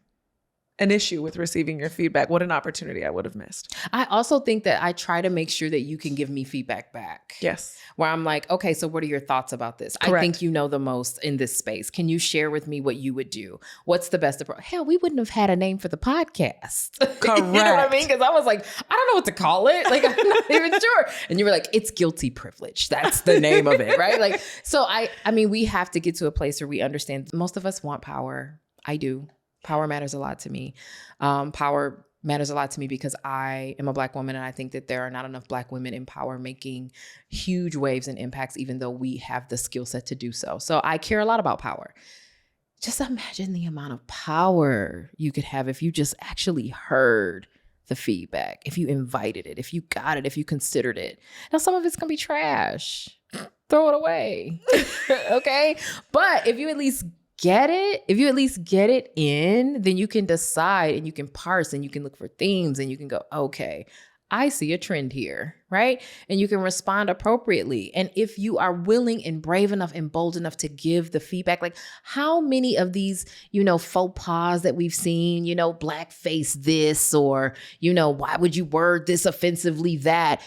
B: an issue with receiving your feedback, what an opportunity I would have missed.
A: I also think that I try to make sure that you can give me feedback back.
B: Yes.
A: Where I'm like, okay, so what are your thoughts about this?
B: Correct.
A: I think you know the most in this space. Can you share with me what you would do? What's the best approach? Hell, we wouldn't have had a name for the podcast.
B: Correct.
A: You know what I mean? Because I was like, I don't know what to call it. Like, I'm not even sure. And you were like, it's guilty privilege. That's the name of it, right? Like, so I mean, we have to get to a place where we understand most of us want power. I do. Power matters a lot to me. Power matters a lot to me because I am a Black woman, and I think that there are not enough Black women in power making huge waves and impacts, even though we have the skill set to do so. So I care a lot about power. Just imagine the amount of power you could have if you just actually heard the feedback, if you invited it, if you got it, if you considered it. Now, some of it's going to be trash. Throw it away. Okay? But if you at least get it in, then you can decide and you can parse and you can look for themes and you can go, okay, I see a trend here, right? And you can respond appropriately. And if you are willing and brave enough and bold enough to give the feedback, like how many of these, faux pas that we've seen, blackface this, or, why would you word this offensively that,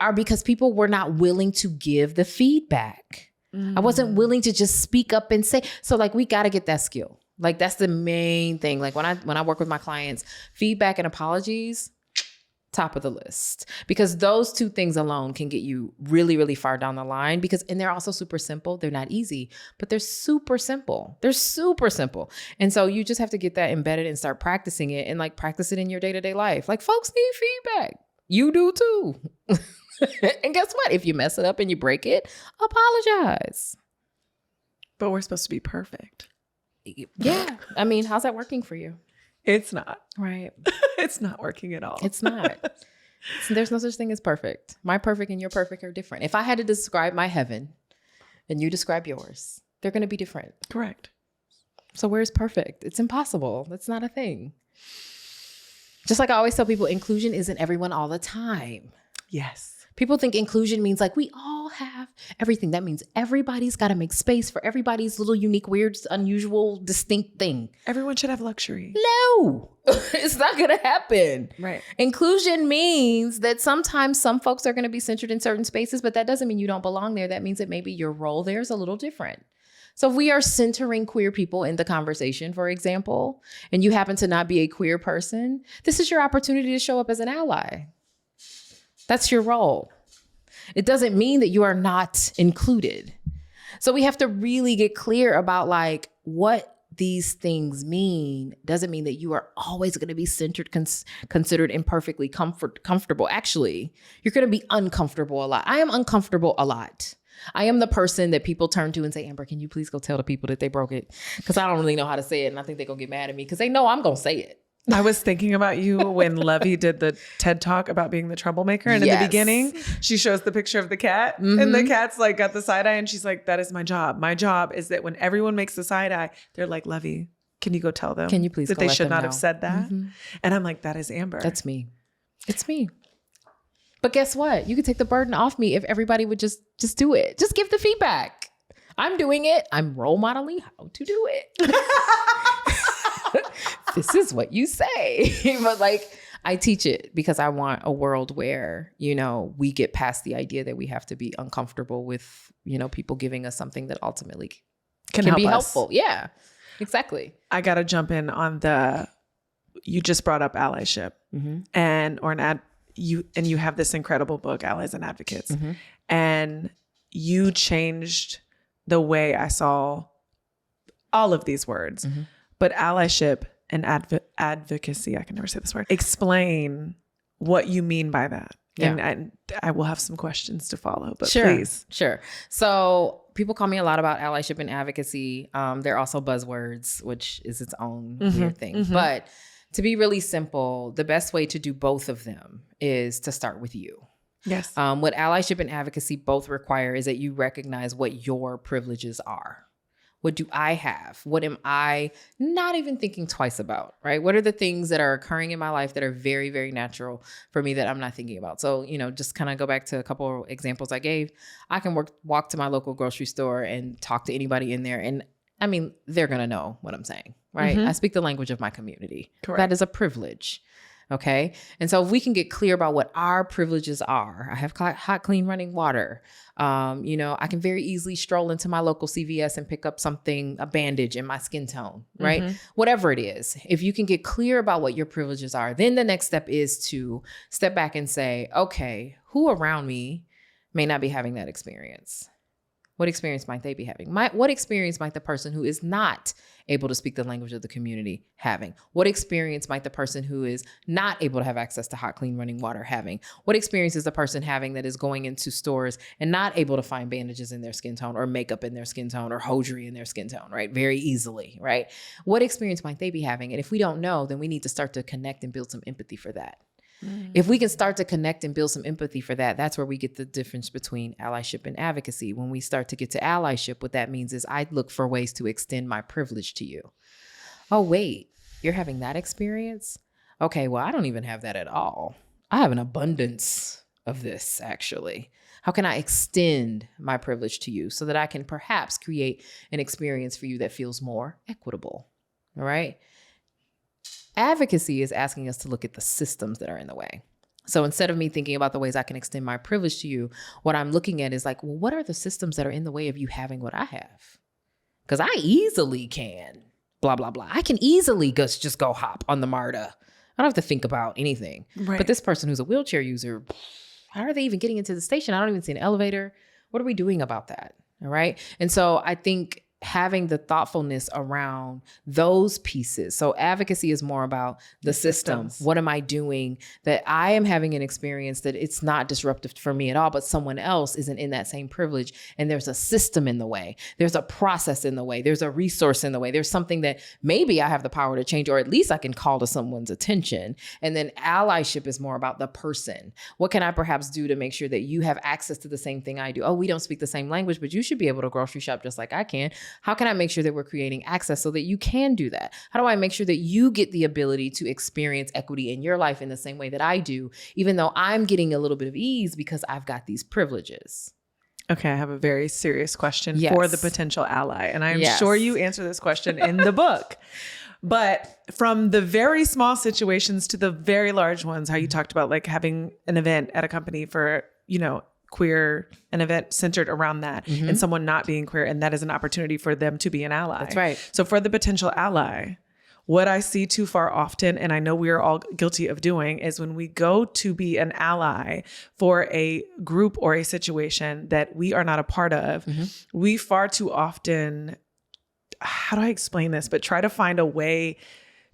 A: are because people were not willing to give the feedback. I wasn't willing to just speak up and say, so like, we got to get that skill. Like, that's the main thing. Like when I work with my clients, feedback and apologies, top of the list, because those two things alone can get you really, really far down the line and they're also super simple. They're not easy, but they're super simple. And so you just have to get that embedded and start practicing it and like practice it in your day-to-day life. Like folks need feedback. You do too. And guess what? If you mess it up and you break it, apologize.
B: But we're supposed to be perfect.
A: Yeah. I mean, how's that working for you?
B: It's not.
A: Right.
B: It's not working at all.
A: It's not. There's no such thing as perfect. My perfect and your perfect are different. If I had to describe my heaven and you describe yours, they're going to be different.
B: Correct.
A: So where's perfect? It's impossible. That's not a thing. Just like I always tell people, inclusion isn't everyone all the time.
B: Yes.
A: People think inclusion means like we all have everything. That means everybody's got to make space for everybody's little unique, weird, unusual, distinct thing.
B: Everyone should have luxury.
A: No, it's not going to happen.
B: Right.
A: Inclusion means that sometimes some folks are going to be centered in certain spaces, but that doesn't mean you don't belong there. That means that maybe your role there is a little different. So if we are centering queer people in the conversation, for example, and you happen to not be a queer person, this is your opportunity to show up as an ally. That's your role. It doesn't mean that you are not included. So we have to really get clear about like what these things mean. Doesn't mean that you are always going to be centered, considered, and perfectly comfortable. Actually, you're going to be uncomfortable a lot. I am uncomfortable a lot. I am the person that people turn to and say, Amber, can you please go tell the people that they broke it? Because I don't really know how to say it. And I think they're going to get mad at me because they know I'm going to say it.
B: I was thinking about you when Levy did the TED Talk about being the troublemaker. And in the beginning, she shows the picture of the cat and the cat's like got the side eye. And she's like, that is my job. My job is that when everyone makes the side eye, they're like, Levy, can you go tell them?
A: Can you please
B: that
A: go
B: they should not have said that?
A: Mm-hmm.
B: And I'm like, that is Amber.
A: That's me. It's me. But guess what? You could take the burden off me if everybody would just do it. Just give the feedback. I'm doing it. I'm role modeling how to do it. This is what you say. But like, I teach it because I want a world where, you know, we get past the idea that we have to be uncomfortable with, you know, people giving us something that ultimately can be helpful. Yeah, exactly.
B: I got to jump in on you just brought up allyship you have this incredible book, Allies and Advocates. Mm-hmm. And you changed the way I saw all of these words. Mm-hmm. But allyship and advocacy, I can never say this word. Explain what you mean by that. Yeah. And I will have some questions to follow, but please.
A: Sure. So people call me a lot about allyship and advocacy. They're also buzzwords, which is its own weird thing. Mm-hmm. But to be really simple, the best way to do both of them is to start with you.
B: Yes.
A: What allyship and advocacy both require is that you recognize what your privileges are. What do I have? What am I not even thinking twice about, right? What are the things that are occurring in my life that are very, very natural for me that I'm not thinking about? So, you know, just kind of go back to a couple of examples I gave. I can walk to my local grocery store and talk to anybody in there. And I mean, they're going to know what I'm saying, right? Mm-hmm. I speak the language of my community. Correct. That is a privilege. Okay. And so if we can get clear about what our privileges are, I have hot, clean running water. You know, I can very easily stroll into my local CVS and pick up something, a bandage in my skin tone, right? Mm-hmm. Whatever it is, if you can get clear about what your privileges are, then the next step is to step back and say, okay, who around me may not be having that experience? What experience might they be having? What experience might the person who is not able to speak the language of the community having? What experience might the person who is not able to have access to hot, clean running water having? What experience is the person having that is going into stores and not able to find bandages in their skin tone or makeup in their skin tone or hosiery in their skin tone, right? Very easily, right? What experience might they be having? And if we don't know, then we need to start to connect and build some empathy for that. Mm-hmm. If we can start to connect and build some empathy for that, that's where we get the difference between allyship and advocacy. When we start to get to allyship, what that means is I look for ways to extend my privilege to you. Oh, wait, you're having that experience? Okay, well, I don't even have that at all. I have an abundance of this, actually. How can I extend my privilege to you so that I can perhaps create an experience for you that feels more equitable? All right. Advocacy is asking us to look at the systems that are in the way. So instead of me thinking about the ways I can extend my privilege to you, what I'm looking at is like, well, what are the systems that are in the way of you having what I have? Because I easily can, blah, blah, blah. I can easily just go hop on the MARTA. I don't have to think about anything. Right. But this person who's a wheelchair user, how are they even getting into the station? I don't even see an elevator. What are we doing about that? All right. And so I think having the thoughtfulness around those pieces. So advocacy is more about the system. What am I doing that I am having an experience that it's not disruptive for me at all, but someone else isn't in that same privilege. And there's a system in the way. There's a process in the way. There's a resource in the way. There's something that maybe I have the power to change, or at least I can call to someone's attention. And then allyship is more about the person. What can I perhaps do to make sure that you have access to the same thing I do? Oh, we don't speak the same language, but you should be able to grocery shop just like I can. How can I make sure that we're creating access so that you can do that? How do I make sure that you get the ability to experience equity in your life in the same way that I do, even though I'm getting a little bit of ease because I've got these privileges?
B: Okay, I have a very serious question for the potential ally. And I'm sure you answer this question in the book. But from the very small situations to the very large ones, how you talked about like having an event at a company for, you know, queer, an event centered around that, and someone not being queer, and that is an opportunity for them to be an ally.
A: That's right.
B: So for the potential ally, what I see too far often, and I know we are all guilty of doing, is when we go to be an ally for a group or a situation that we are not a part of, we far too often, how do I explain this, but try to find a way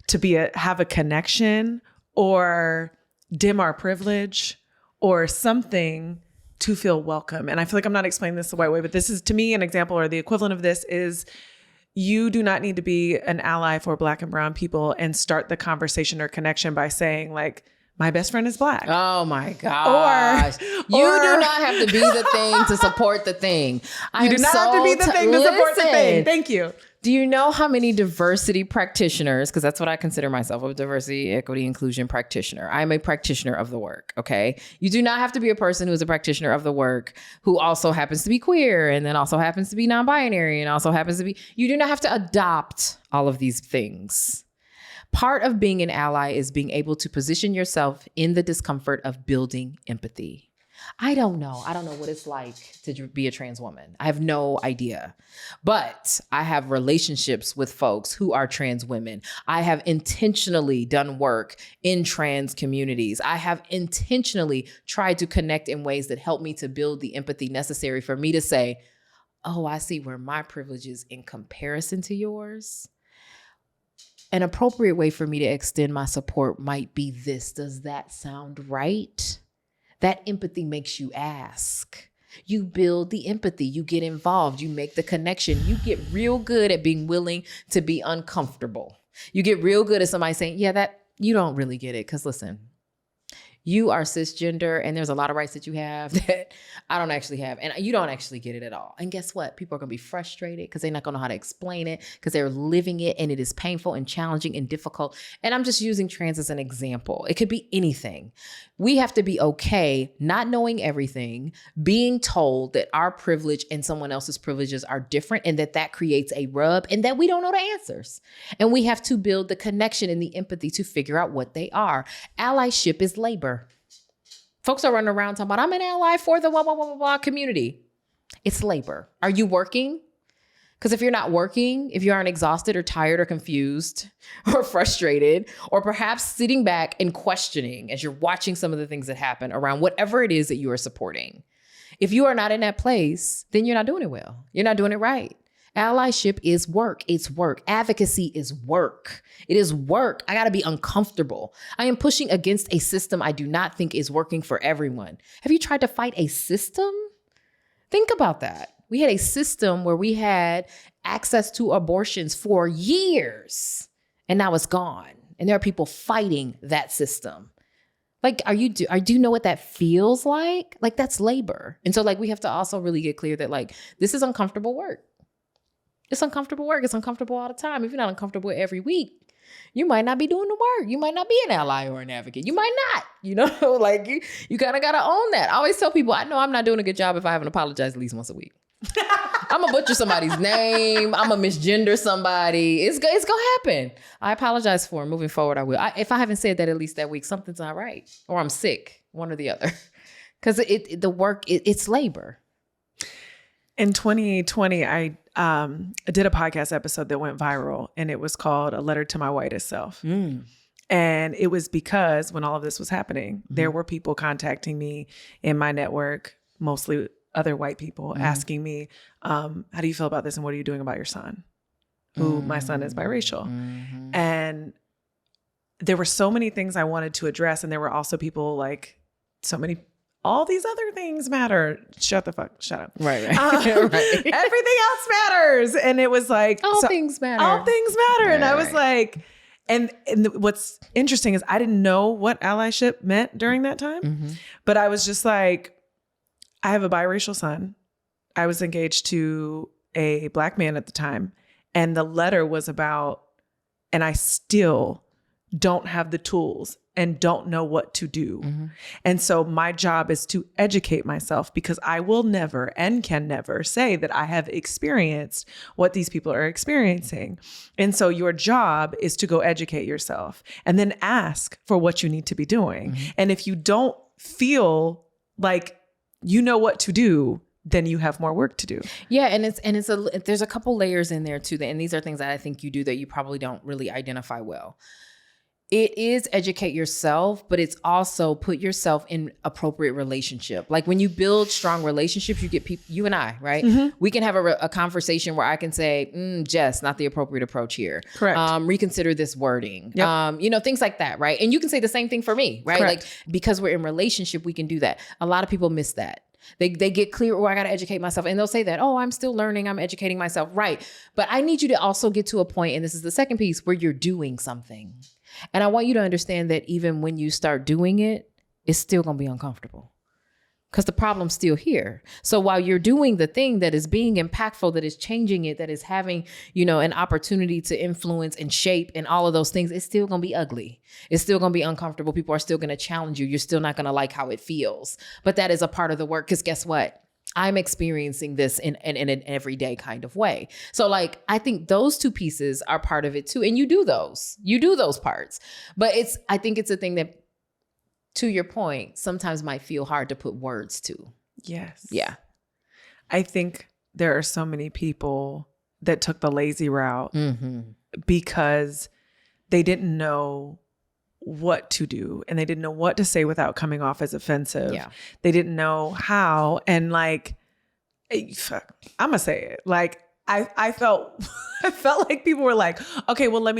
B: to have a connection or dim our privilege or something to feel welcome. And I feel like I'm not explaining this the right way, but this is, to me, an example, or the equivalent of this is, you do not need to be an ally for Black and brown people and start the conversation or connection by saying like, my best friend is Black.
A: Oh my gosh. You do not have to be the thing to support the thing.
B: You do not have to be the thing to support the thing. Thank you.
A: Do you know how many diversity practitioners, because that's what I consider myself, a diversity, equity, inclusion practitioner. I'm a practitioner of the work, okay? You do not have to be a person who's a practitioner of the work who also happens to be queer and then also happens to be non-binary and also happens to be, you do not have to adopt all of these things. Part of being an ally is being able to position yourself in the discomfort of building empathy. I don't know what it's like to be a trans woman. I have no idea. But I have relationships with folks who are trans women. I have intentionally done work in trans communities. I have intentionally tried to connect in ways that help me to build the empathy necessary for me to say, oh, I see where my privilege is in comparison to yours. An appropriate way for me to extend my support might be this. Does that sound right? That empathy makes you ask. You build the empathy. You get involved. You make the connection. You get real good at being willing to be uncomfortable. You get real good at somebody saying, yeah, that you don't really get it. Because listen, you are cisgender and there's a lot of rights that you have that I don't actually have. And you don't actually get it at all. And guess what? People are going to be frustrated because they're not going to know how to explain it because they're living it and it is painful and challenging and difficult. And I'm just using trans as an example. It could be anything. We have to be okay not knowing everything, being told that our privilege and someone else's privileges are different and that creates a rub and that we don't know the answers. And we have to build the connection and the empathy to figure out what they are. Allyship is labor. Folks are running around talking about, I'm an ally for the blah, blah, blah, blah, blah community. It's labor. Are you working? Because if you're not working, if you aren't exhausted or tired or confused or frustrated, or perhaps sitting back and questioning as you're watching some of the things that happen around whatever it is that you are supporting, if you are not in that place, then you're not doing it well. You're not doing it right. Allyship is work. It's work. Advocacy is work. It is work. I got to be uncomfortable. I am pushing against a system I do not think is working for everyone. Have you tried to fight a system? Think about that. We had a system where we had access to abortions for years, and now it's gone. And there are people fighting that system. Like, do you know what that feels like? Like, that's labor. And so like, we have to also really get clear that like, this is uncomfortable work. It's uncomfortable work. It's uncomfortable all the time. If you're not uncomfortable every week, you might not be doing the work. You might not be an ally or an advocate. You might not, like you kind of got to own that. I always tell people, I know I'm not doing a good job if I haven't apologized at least once a week. I'm going to butcher somebody's name. I'm going to misgender somebody. It's going to happen. I apologize for it. Moving forward, I will. If I haven't said that at least that week, something's not right. Or I'm sick, one or the other. Because the work, it's labor.
B: In 2020, I did a podcast episode that went viral, and it was called A Letter to My Whitest Self. And it was because when all of this was happening, there were people contacting me in my network, mostly other white people, asking me, how do you feel about this? And what are you doing about your son? Who my son is biracial. And there were so many things I wanted to address. And there were also people like all these other things matter. Shut up.
A: Right.
B: Everything else matters. And it was like,
A: all things matter.
B: Right, and I was like, and what's interesting is I didn't know what allyship meant during that time, but I was just like, I have a biracial son. I was engaged to a Black man at the time. And the letter was about, and I still don't have the tools and don't know what to do. And so my job is to educate myself, because I will never and can never say that I have experienced what these people are experiencing. And so your job is to go educate yourself and then ask for what you need to be doing. And if you don't feel like you know what to do, then you have more work to do.
A: Yeah. There's a couple layers in there too. And these are things that I think you do that you probably don't really identify well. It is educate yourself, but it's also put yourself in appropriate relationship. Like when you build strong relationships, you get people, you and I, right? Mm-hmm. We can have a conversation where I can say, Jess, not the appropriate approach here.
B: Correct.
A: Reconsider this wording.
B: Yep.
A: Things like that, right? And you can say the same thing for me, right?
B: Correct.
A: Like because we're in relationship, we can do that. A lot of people miss that. They get clear, I got to educate myself. And they'll say that, I'm still learning. I'm educating myself. Right. But I need you to also get to a point, and this is the second piece, where you're doing something. And I want you to understand that even when you start doing it, it's still going to be uncomfortable because the problem's still here. So while you're doing the thing that is being impactful, that is changing it, that is having, an opportunity to influence and shape and all of those things, it's still going to be ugly. It's still going to be uncomfortable. People are still going to challenge you. You're still not going to like how it feels. But that is a part of the work because guess what? I'm experiencing this in an everyday kind of way. So I think those two pieces are part of it too. And you do those parts, but I think it's a thing that, to your point, sometimes might feel hard to put words to.
B: Yes.
A: Yeah.
B: I think there are so many people that took the lazy route because they didn't know what to do and they didn't know what to say without coming off as offensive.
A: Yeah.
B: They didn't know how. And I'm gonna say it. I felt like people were like, okay, well, let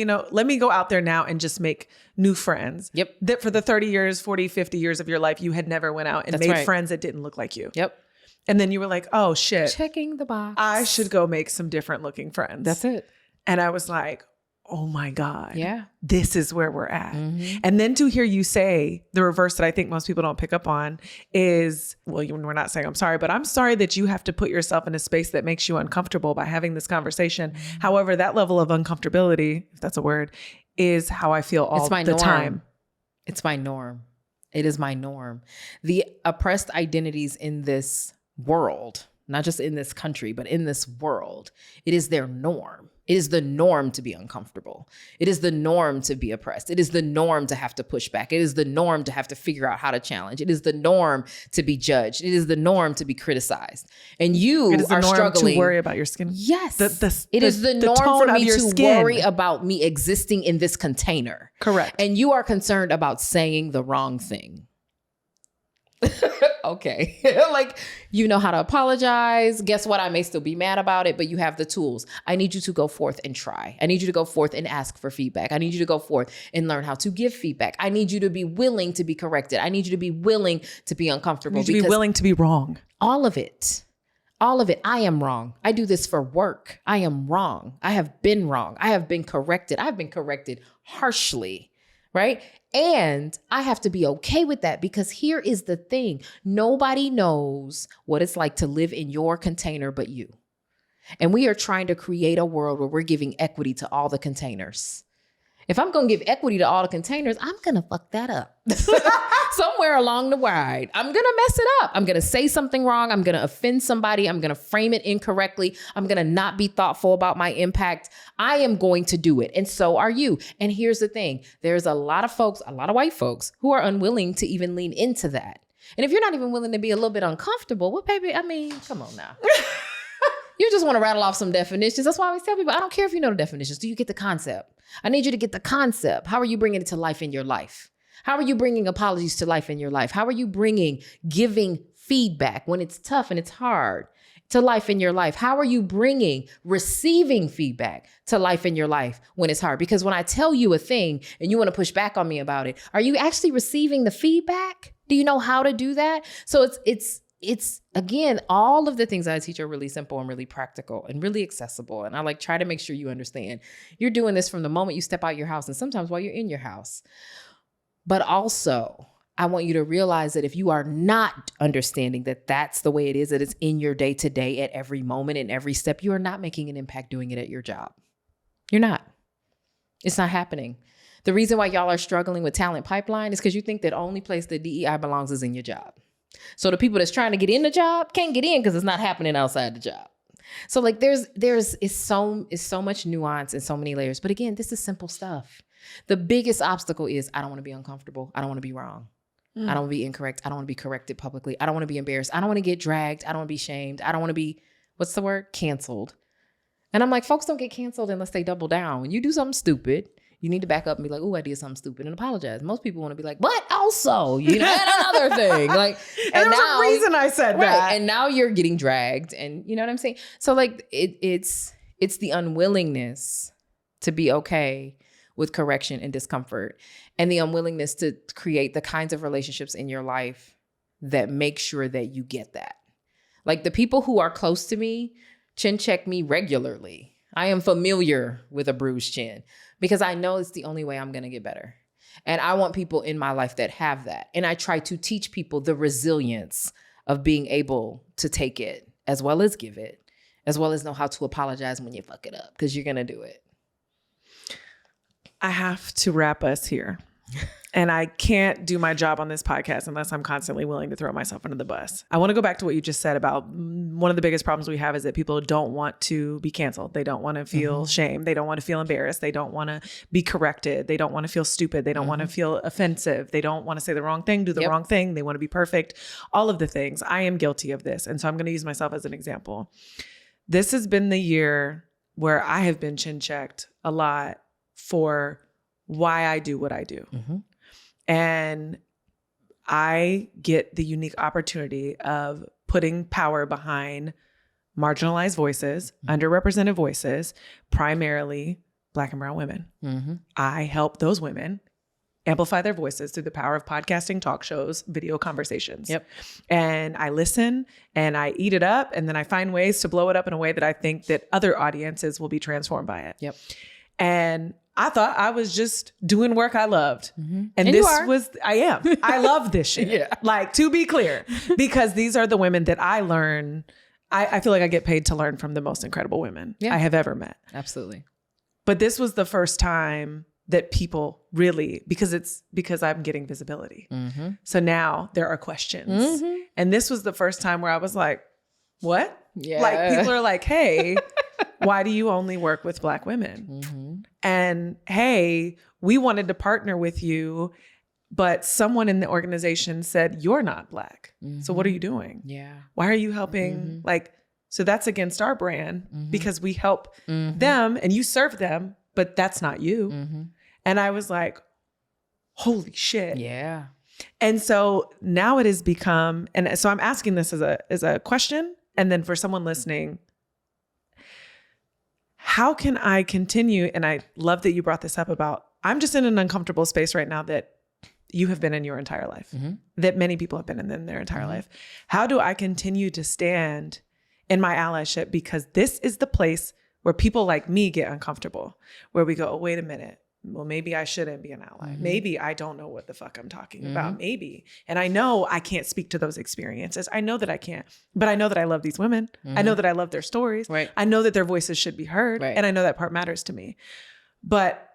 B: me go out there now and just make new friends.
A: Yep.
B: That for the 30 years, 40, 50 years of your life, you had never went out and made friends that didn't look like you.
A: Yep.
B: And then you were like, oh shit.
A: Checking the box.
B: I should go make some different looking friends.
A: That's it.
B: And I was like, oh my God.
A: Yeah.
B: This is where we're at.
A: Mm-hmm.
B: And then to hear you say the reverse that I think most people don't pick up on is, well, we're not saying I'm sorry, but I'm sorry that you have to put yourself in a space that makes you uncomfortable by having this conversation. Mm-hmm. However, that level of uncomfortability, if that's a word, is how I feel all the time.
A: It's my norm. It is my norm. The oppressed identities in this world, not just in this country, but in this world, it is their norm. It is the norm to be uncomfortable. It is the norm to be oppressed. It is the norm to have to push back. It is the norm to have to figure out how to challenge. It is the norm to be judged. It is the norm to be criticized. And you
B: it is the
A: are
B: norm
A: struggling
B: to worry about your skin.
A: Yes. It is the norm for me to worry about me existing in this container.
B: Correct.
A: And you are concerned about saying the wrong thing. Okay. You know how to apologize. Guess what? I may still be mad about it, but you have the tools. I need you to go forth and try. I need you to go forth and ask for feedback. I need you to go forth and learn how to give feedback. I need you to be willing to be corrected. I need you to be willing to be uncomfortable.
B: You need to be willing to be wrong.
A: All of it. I am wrong. I do this for work. I am wrong. I have been wrong. I have been corrected. I've been corrected harshly. Right? And I have to be okay with that because here is the thing. Nobody knows what it's like to live in your container but you. And we are trying to create a world where we're giving equity to all the containers. If I'm going to give equity to all the containers, I'm going to fuck that up. Somewhere along the ride, I'm going to mess it up. I'm going to say something wrong. I'm going to offend somebody. I'm going to frame it incorrectly. I'm going to not be thoughtful about my impact. I am going to do it. And so are you. And here's the thing. There's a lot of folks, a lot of white folks who are unwilling to even lean into that. And if you're not even willing to be a little bit uncomfortable, well, baby, come on now. You just want to rattle off some definitions. That's why I always tell people, I don't care if you know the definitions. Do you get the concept? I need you to get the concept. How are you bringing it to life in your life? How are you bringing apologies to life in your life? How are you bringing giving feedback when it's tough and it's hard to life in your life? How are you bringing receiving feedback to life in your life when it's hard? Because when I tell you a thing and you want to push back on me about it, are you actually receiving the feedback? Do you know how to do that? So it's again, all of the things I teach are really simple and really practical and really accessible. And I try to make sure you understand you're doing this from the moment you step out your house and sometimes while you're in your house. But also, I want you to realize that if you are not understanding that that's the way it is, that it's in your day to day at every moment and every step, you are not making an impact doing it at your job. You're not. It's not happening. The reason why y'all are struggling with talent pipeline is because you think that only place that DEI belongs is in your job. So the people that's trying to get in the job can't get in because it's not happening outside the job. So there's so much nuance and so many layers. But again, this is simple stuff. The biggest obstacle is I don't want to be uncomfortable. I don't want to be wrong. I don't want to be incorrect. I don't want to be corrected publicly. I don't want to be embarrassed. I don't want to get dragged. I don't want to be shamed. I don't want to be, what's the word? Canceled. And I'm like, folks don't get canceled unless they double down. When you do something stupid, you need to back up and be like, oh, I did something stupid and apologize. Most people want to be like, but also, and another thing. Like,
B: and there's a reason I said that.
A: And now you're getting dragged. And you know what I'm saying? So like, it's the unwillingness to be okay with correction and discomfort, and the unwillingness to create the kinds of relationships in your life that make sure that you get that. Like the people who are close to me chin check me regularly. I am familiar with a bruised chin because I know it's the only way I'm going to get better. And I want people in my life that have that. And I try to teach people the resilience of being able to take it as well as give it, as well as know how to apologize when you fuck it up, because you're going to do it.
B: I have to wrap us here. And I can't do my job on this podcast unless I'm constantly willing to throw myself under the bus. I want to go back to what you just said about one of the biggest problems we have is that people don't want to be canceled. They don't want to feel shame. They don't want to feel embarrassed. They don't want to be corrected. They don't want to feel stupid. They don't want to feel offensive. They don't want to say the wrong thing, do the wrong thing. They want to be perfect. All of the things. I am guilty of this. And so I'm going to use myself as an example. This has been the year where I have been chin checked a lot for why I do what I do. And I get the unique opportunity of putting power behind marginalized voices, underrepresented voices, primarily Black and brown women. I help those women amplify their voices through the power of podcasting, talk shows, video conversations. And I listen and I eat it up, and then I find ways to blow it up in a way that I think that other audiences will be transformed by it. And I thought I was just doing work I loved. And this was, I am. I love this shit. Like, to be clear, because these are the women that I learn. I feel like I get paid to learn from the most incredible women I have ever met.
A: Absolutely.
B: But this was the first time that people really, because I'm getting visibility. So now there are questions. And this was the first time where I was like, what? Like, people are like, hey, why do you only work with Black women? And hey, we wanted to partner with you, but someone in the organization said, you're not Black. So what are you doing? Why are you helping? Like, so that's against our brand because we help them and you serve them, but that's not you. And I was like, holy shit. And so now it has become, and so I'm asking this as a question. And then for someone listening, how can I continue? And I love that you brought this up about, I'm just in an uncomfortable space right now that you have been in your entire life, that many people have been in their entire life. How do I continue to stand in my allyship? Because this is the place where people like me get uncomfortable, where we go, oh, wait a minute. Well, maybe I shouldn't be an ally. Maybe I don't know what the fuck I'm talking about. Maybe. And I know I can't speak to those experiences. I know that I can't, but I know that I love these women. I know that I love their stories. I know that their voices should be heard. And I know that part matters to me. But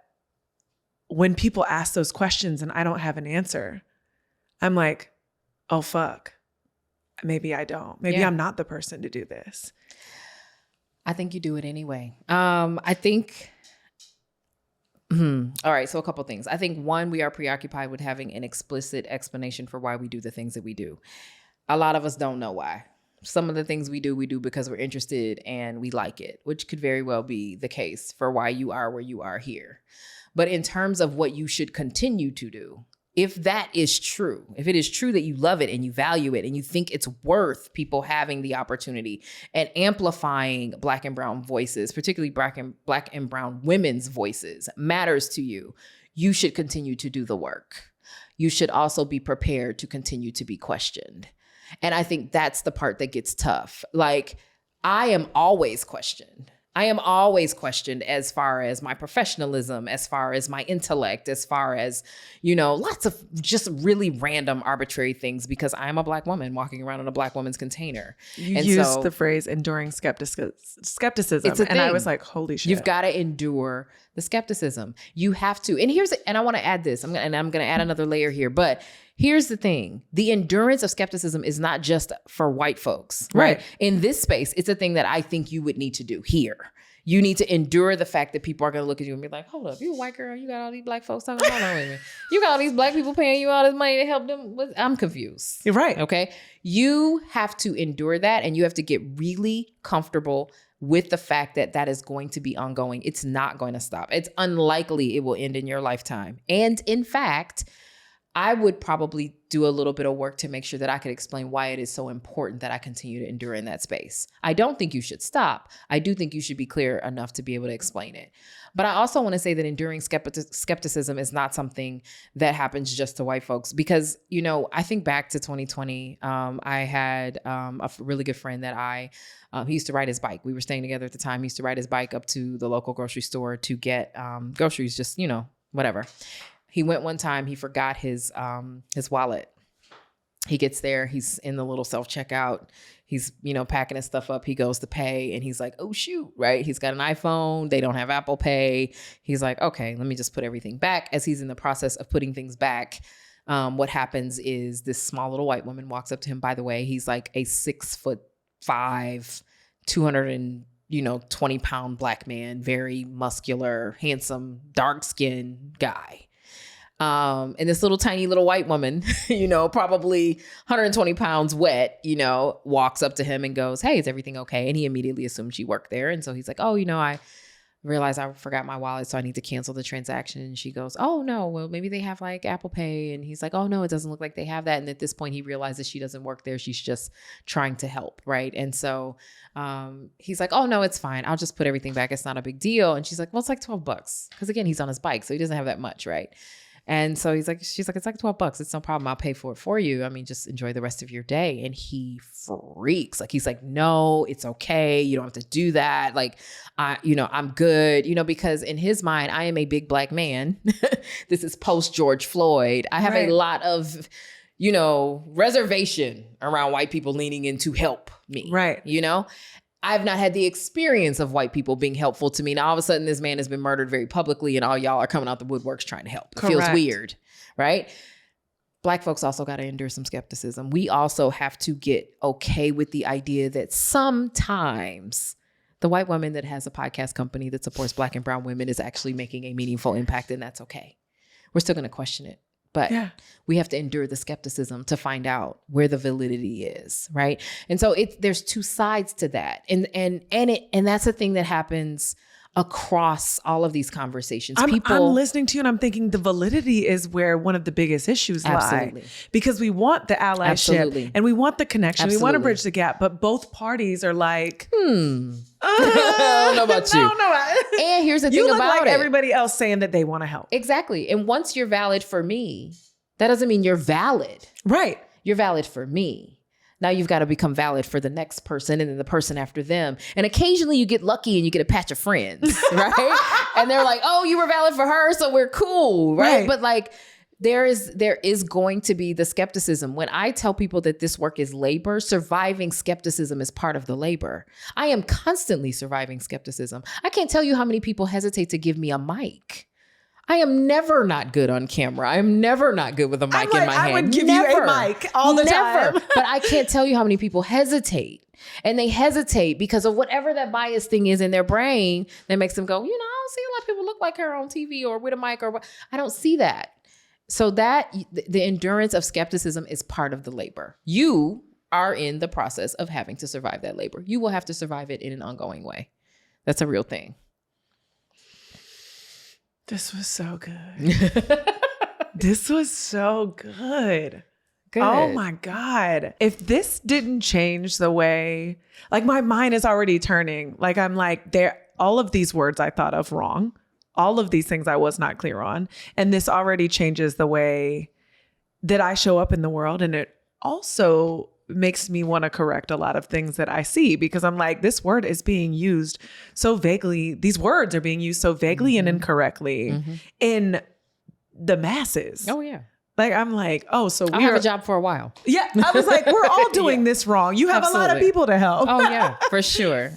B: when people ask those questions and I don't have an answer, I'm like, oh, fuck. Maybe I don't. Maybe I'm not the person to do this.
A: I think you do it anyway. I think... All right. So a couple things. I think one, we are preoccupied with having an explicit explanation for why we do the things that we do. A lot of us don't know why. Some of the things we do because we're interested and we like it, which could very well be the case for why you are where you are here. But in terms of what you should continue to do, if that is true, if it is true that you love it and you value it and you think it's worth people having the opportunity and amplifying Black and brown voices, particularly Black and brown women's voices, matters to you, you should continue to do the work. You should also be prepared to continue to be questioned. And I think that's the part that gets tough. Like, I am always questioned. I am always questioned as far as my professionalism, as far as my intellect, as far as, lots of just really random arbitrary things because I'm a Black woman walking around in a Black woman's container.
B: You used the phrase enduring skepticism.
A: It's a thing.
B: I was like, holy shit.
A: You've got to endure the skepticism. You have to. And I want to add this. I'm going to add another layer here. But here's the thing. The endurance of skepticism is not just for white folks, right? In this space, it's a thing that I think you would need to do here. You need to endure the fact that people are going to look at you and be like, hold up, you a white girl, you got all these black folks talking, hold on, wait a minute. You got all these black people paying you all this money to help them. I'm confused.
B: You're right.
A: Okay. You have to endure that, and you have to get really comfortable with the fact that that is going to be ongoing. It's not going to stop. It's unlikely it will end in your lifetime. And in fact, I would probably do a little bit of work to make sure that I could explain why it is so important that I continue to endure in that space. I don't think you should stop. I do think you should be clear enough to be able to explain it. But I also want to say that enduring skepticism is not something that happens just to white folks, because, you know, I think back to 2020, I had a really good friend that he used to ride his bike. We were staying together at the time. He used to ride his bike up to the local grocery store to get groceries, just, you know, whatever. He went one time, he forgot his wallet. He gets there, he's in the little self-checkout. He's, you know, packing his stuff up. He goes to pay and he's like, oh shoot, right? He's got an iPhone. They don't have Apple Pay. He's like, okay, let me just put everything back. As he's in the process of putting things back, what happens is this small little white woman walks up to him. By the way, he's like a 6'5", 220-pound black man, very muscular, handsome, dark-skinned guy. And this little tiny little white woman, you know, probably 120 pounds wet, you know, walks up to him and goes, hey, is everything okay? And he immediately assumed she worked there. And so he's like, oh, you know, I realized I forgot my wallet, so I need to cancel the transaction. And she goes, oh no, well, maybe they have like Apple Pay. And he's like, oh no, it doesn't look like they have that. And at this point he realizes she doesn't work there. She's just trying to help. Right. And so he's like, oh no, it's fine. I'll just put everything back. It's not a big deal. And she's like, well, it's like $12. Cause again, he's on his bike, so he doesn't have that much. Right. And so she's like, it's like $12. It's no problem. I'll pay for it for you. I mean, just enjoy the rest of your day. And he freaks. Like, he's like, no, it's okay. You don't have to do that. Like, I'm good, because in his mind, I am a big black man. This is post George Floyd. I have a lot of, reservation around white people leaning in to help me. Right. I've not had the experience of white people being helpful to me. Now, all of a sudden, this man has been murdered very publicly and all y'all are coming out the woodworks trying to help. It feels weird, right? Black folks also got to endure some skepticism. We also have to get okay with the idea that sometimes the white woman that has a podcast company that supports Black and brown women is actually making a meaningful impact, and that's okay. We're still going to question it. But we have to endure the skepticism to find out where the validity is, right? And so there's two sides to that, and that's the thing that happens across all of these conversations.
B: I'm listening to you and I'm thinking the validity is where one of the biggest issues lie, because we want the allyship and we want the connection. We want to bridge the gap, but both parties are like,
A: I don't know about you. No. And here's the thing about it. You look like
B: everybody else saying that they want to help.
A: Exactly. And once you're valid for me, that doesn't mean you're valid.
B: Right.
A: You're valid for me. Now you've got to become valid for the next person and then the person after them. And occasionally you get lucky and you get a patch of friends, right? And they're like, oh, you were valid for her, so we're cool, right? But like, there is going to be the skepticism. When I tell people that this work is labor, surviving skepticism is part of the labor. I am constantly surviving skepticism. I can't tell you how many people hesitate to give me a mic. I am never not good on camera. I am never not good with a mic in my hand.
B: I would give you a mic all the time.
A: But I can't tell you how many people hesitate. And they hesitate because of whatever that bias thing is in their brain that makes them go, I don't see a lot of people look like her on TV or with a mic or I don't see that. So that the endurance of skepticism is part of the labor. You are in the process of having to survive that labor. You will have to survive it in an ongoing way. That's a real thing.
B: This was so good. This was so good. Good. Oh my God. If this didn't change the way, like my mind is already turning. Like I'm like, all of these words I thought of wrong. All of these things I was not clear on. And this already changes the way that I show up in the world. And it also makes me want to correct a lot of things that I see, because I'm like, this word is being used so vaguely. These words are being used so vaguely and incorrectly in the masses.
A: Oh yeah.
B: Like, I'm like, oh, so
A: I'll have a job for a while.
B: Yeah. I was like, we're all doing this wrong. You have a lot of people to help.
A: Oh yeah, for sure.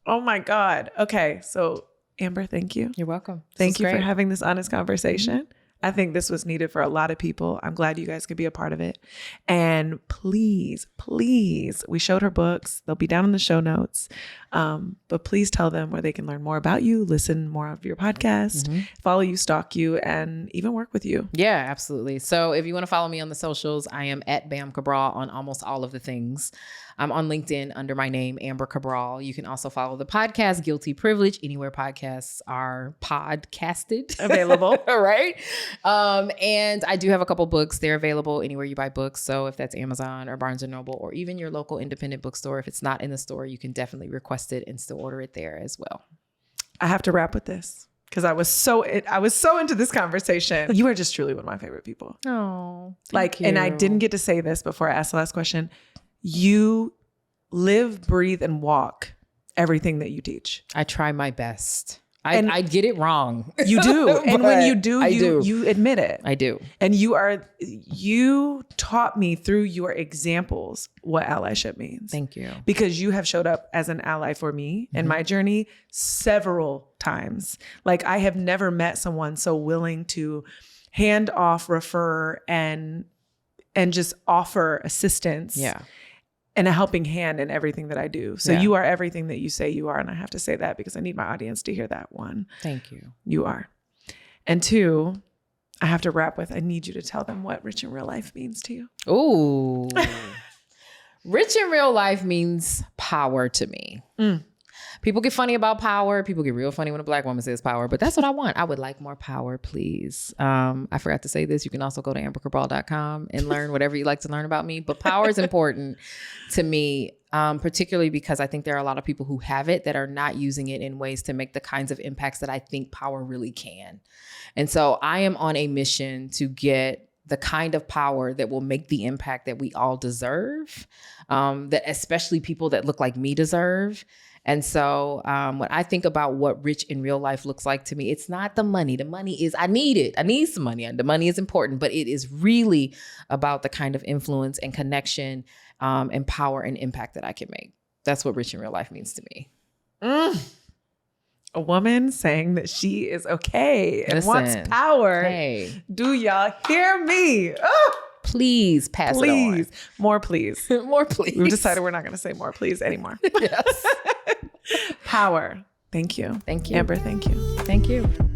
B: Oh my God. Okay. So Amber, thank you.
A: You're welcome.
B: Thank you for having this honest conversation. I think this was needed for a lot of people. I'm glad you guys could be a part of it. And please, we showed her books. They'll be down in the show notes. But please tell them where they can learn more about you, listen more of your podcast, follow you, stalk you, and even work with you.
A: Yeah, absolutely. So if you want to follow me on the socials, I am at Bam Cabral on almost all of the things. I'm on LinkedIn under my name, Amber Cabral. You can also follow the podcast, Guilty Privilege, anywhere podcasts are podcasted.
B: Available.
A: Right? And I do have a couple books. They're available anywhere you buy books. So if that's Amazon or Barnes & Noble or even your local independent bookstore, if it's not in the store, you can definitely request it and still order it there as well.
B: I have to wrap with this because I was so into this conversation. You are just truly one of my favorite people.
A: Oh,
B: like, and I didn't get to say this before I asked the last question. You live, breathe, and walk everything that you teach.
A: I try my best. I get it wrong.
B: You do. And when you do, you admit it.
A: I do.
B: And you taught me through your examples what allyship means.
A: Thank you.
B: Because you have showed up as an ally for me in my journey several times. Like, I have never met someone so willing to hand off, refer, and just offer assistance.
A: Yeah.
B: And a helping hand in everything that I do. So you are everything that you say you are. And I have to say that because I need my audience to hear that. One,
A: thank you.
B: You are. And two, I have to wrap with, I need you to tell them what rich in real life means to you.
A: Ooh. Rich in real life means power to me. People get funny about power. People get real funny when a Black woman says power, but that's what I want. I would like more power, please. I forgot to say this. You can also go to ambercabral.com and learn whatever you like to learn about me. But power is important to me, particularly because I think there are a lot of people who have it that are not using it in ways to make the kinds of impacts that I think power really can. And so I am on a mission to get the kind of power that will make the impact that we all deserve, that especially people that look like me deserve. And so when I think about what rich in real life looks like to me, it's not the money. The money is, I need it. I need some money. The money is important, but it is really about the kind of influence and connection and power and impact that I can make. That's what rich in real life means to me.
B: A woman saying that she is okay and wants power.
A: Hey.
B: Do y'all hear me? Oh!
A: Please pass it on.
B: More please.
A: More please.
B: We've decided we're not going to say more please anymore.
A: Yes.
B: Power. Thank you.
A: Thank you.
B: Amber, thank you.
A: Thank you.